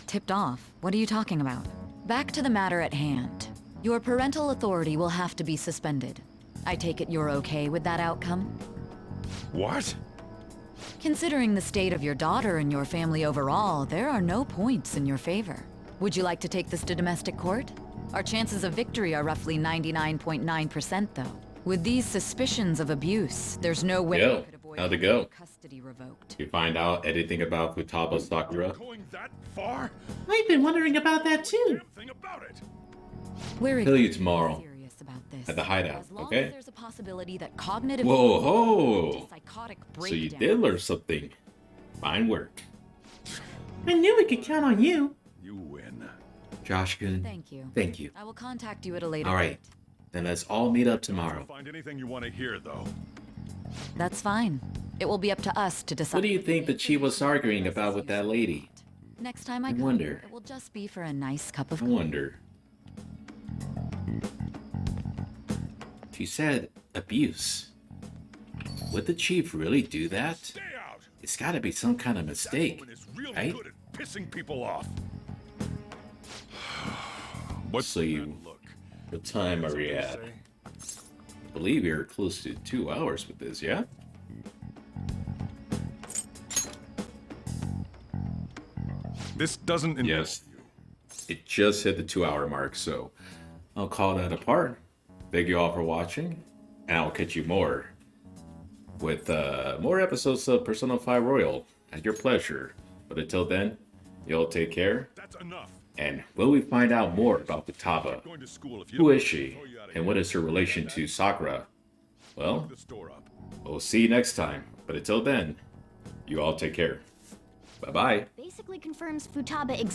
Tipped off? What are you talking about? Back to the matter at hand. Your parental authority will have to be suspended. I take it you're okay with that outcome? What? Considering the state of your daughter and your family overall, there are no points in your favor. Would you like to take this to domestic court? Our chances of victory are roughly 99.9%, though. With these suspicions of abuse, there's no way you could avoid how'd it go? Custody revoked. You find out anything about Futaba Sakura? Going that far? I've been wondering about that too. Think about it. We're Tell you tomorrow. serious about this. At the hideout, As long okay? as there's a possibility that cognitive Whoa, ho! psychotic So you breakdown. did learn something. Fine work. I knew we could count on you. You win. Josh-kun. Thank you. Thank you. I will contact you at a later All right. date. Then let's all meet up tomorrow. Find anything you want to hear, though. That's fine. It will be up to us to decide. What do you think the chief was arguing about with that lady? Next time I I come, wonder. it will just be for a nice cup of I coffee. wonder. She said abuse. Would the chief really do that? It's gotta be some kind of mistake, right? Good at pissing people off. So what time are we at? I believe you're close to 2 hours with this, yeah? This doesn't Yes. It just hit the 2 hour mark, so I'll call that a part. Thank you all for watching, and I'll catch you more with more episodes of Persona 5 Royal at your pleasure. But until then, you all take care. That's enough. And will we find out more about Futaba? Who is she, and what is her relation to Sakura? Well, we'll see you next time. But until then, you all take care. Bye-bye. Basically confirms Futaba exists.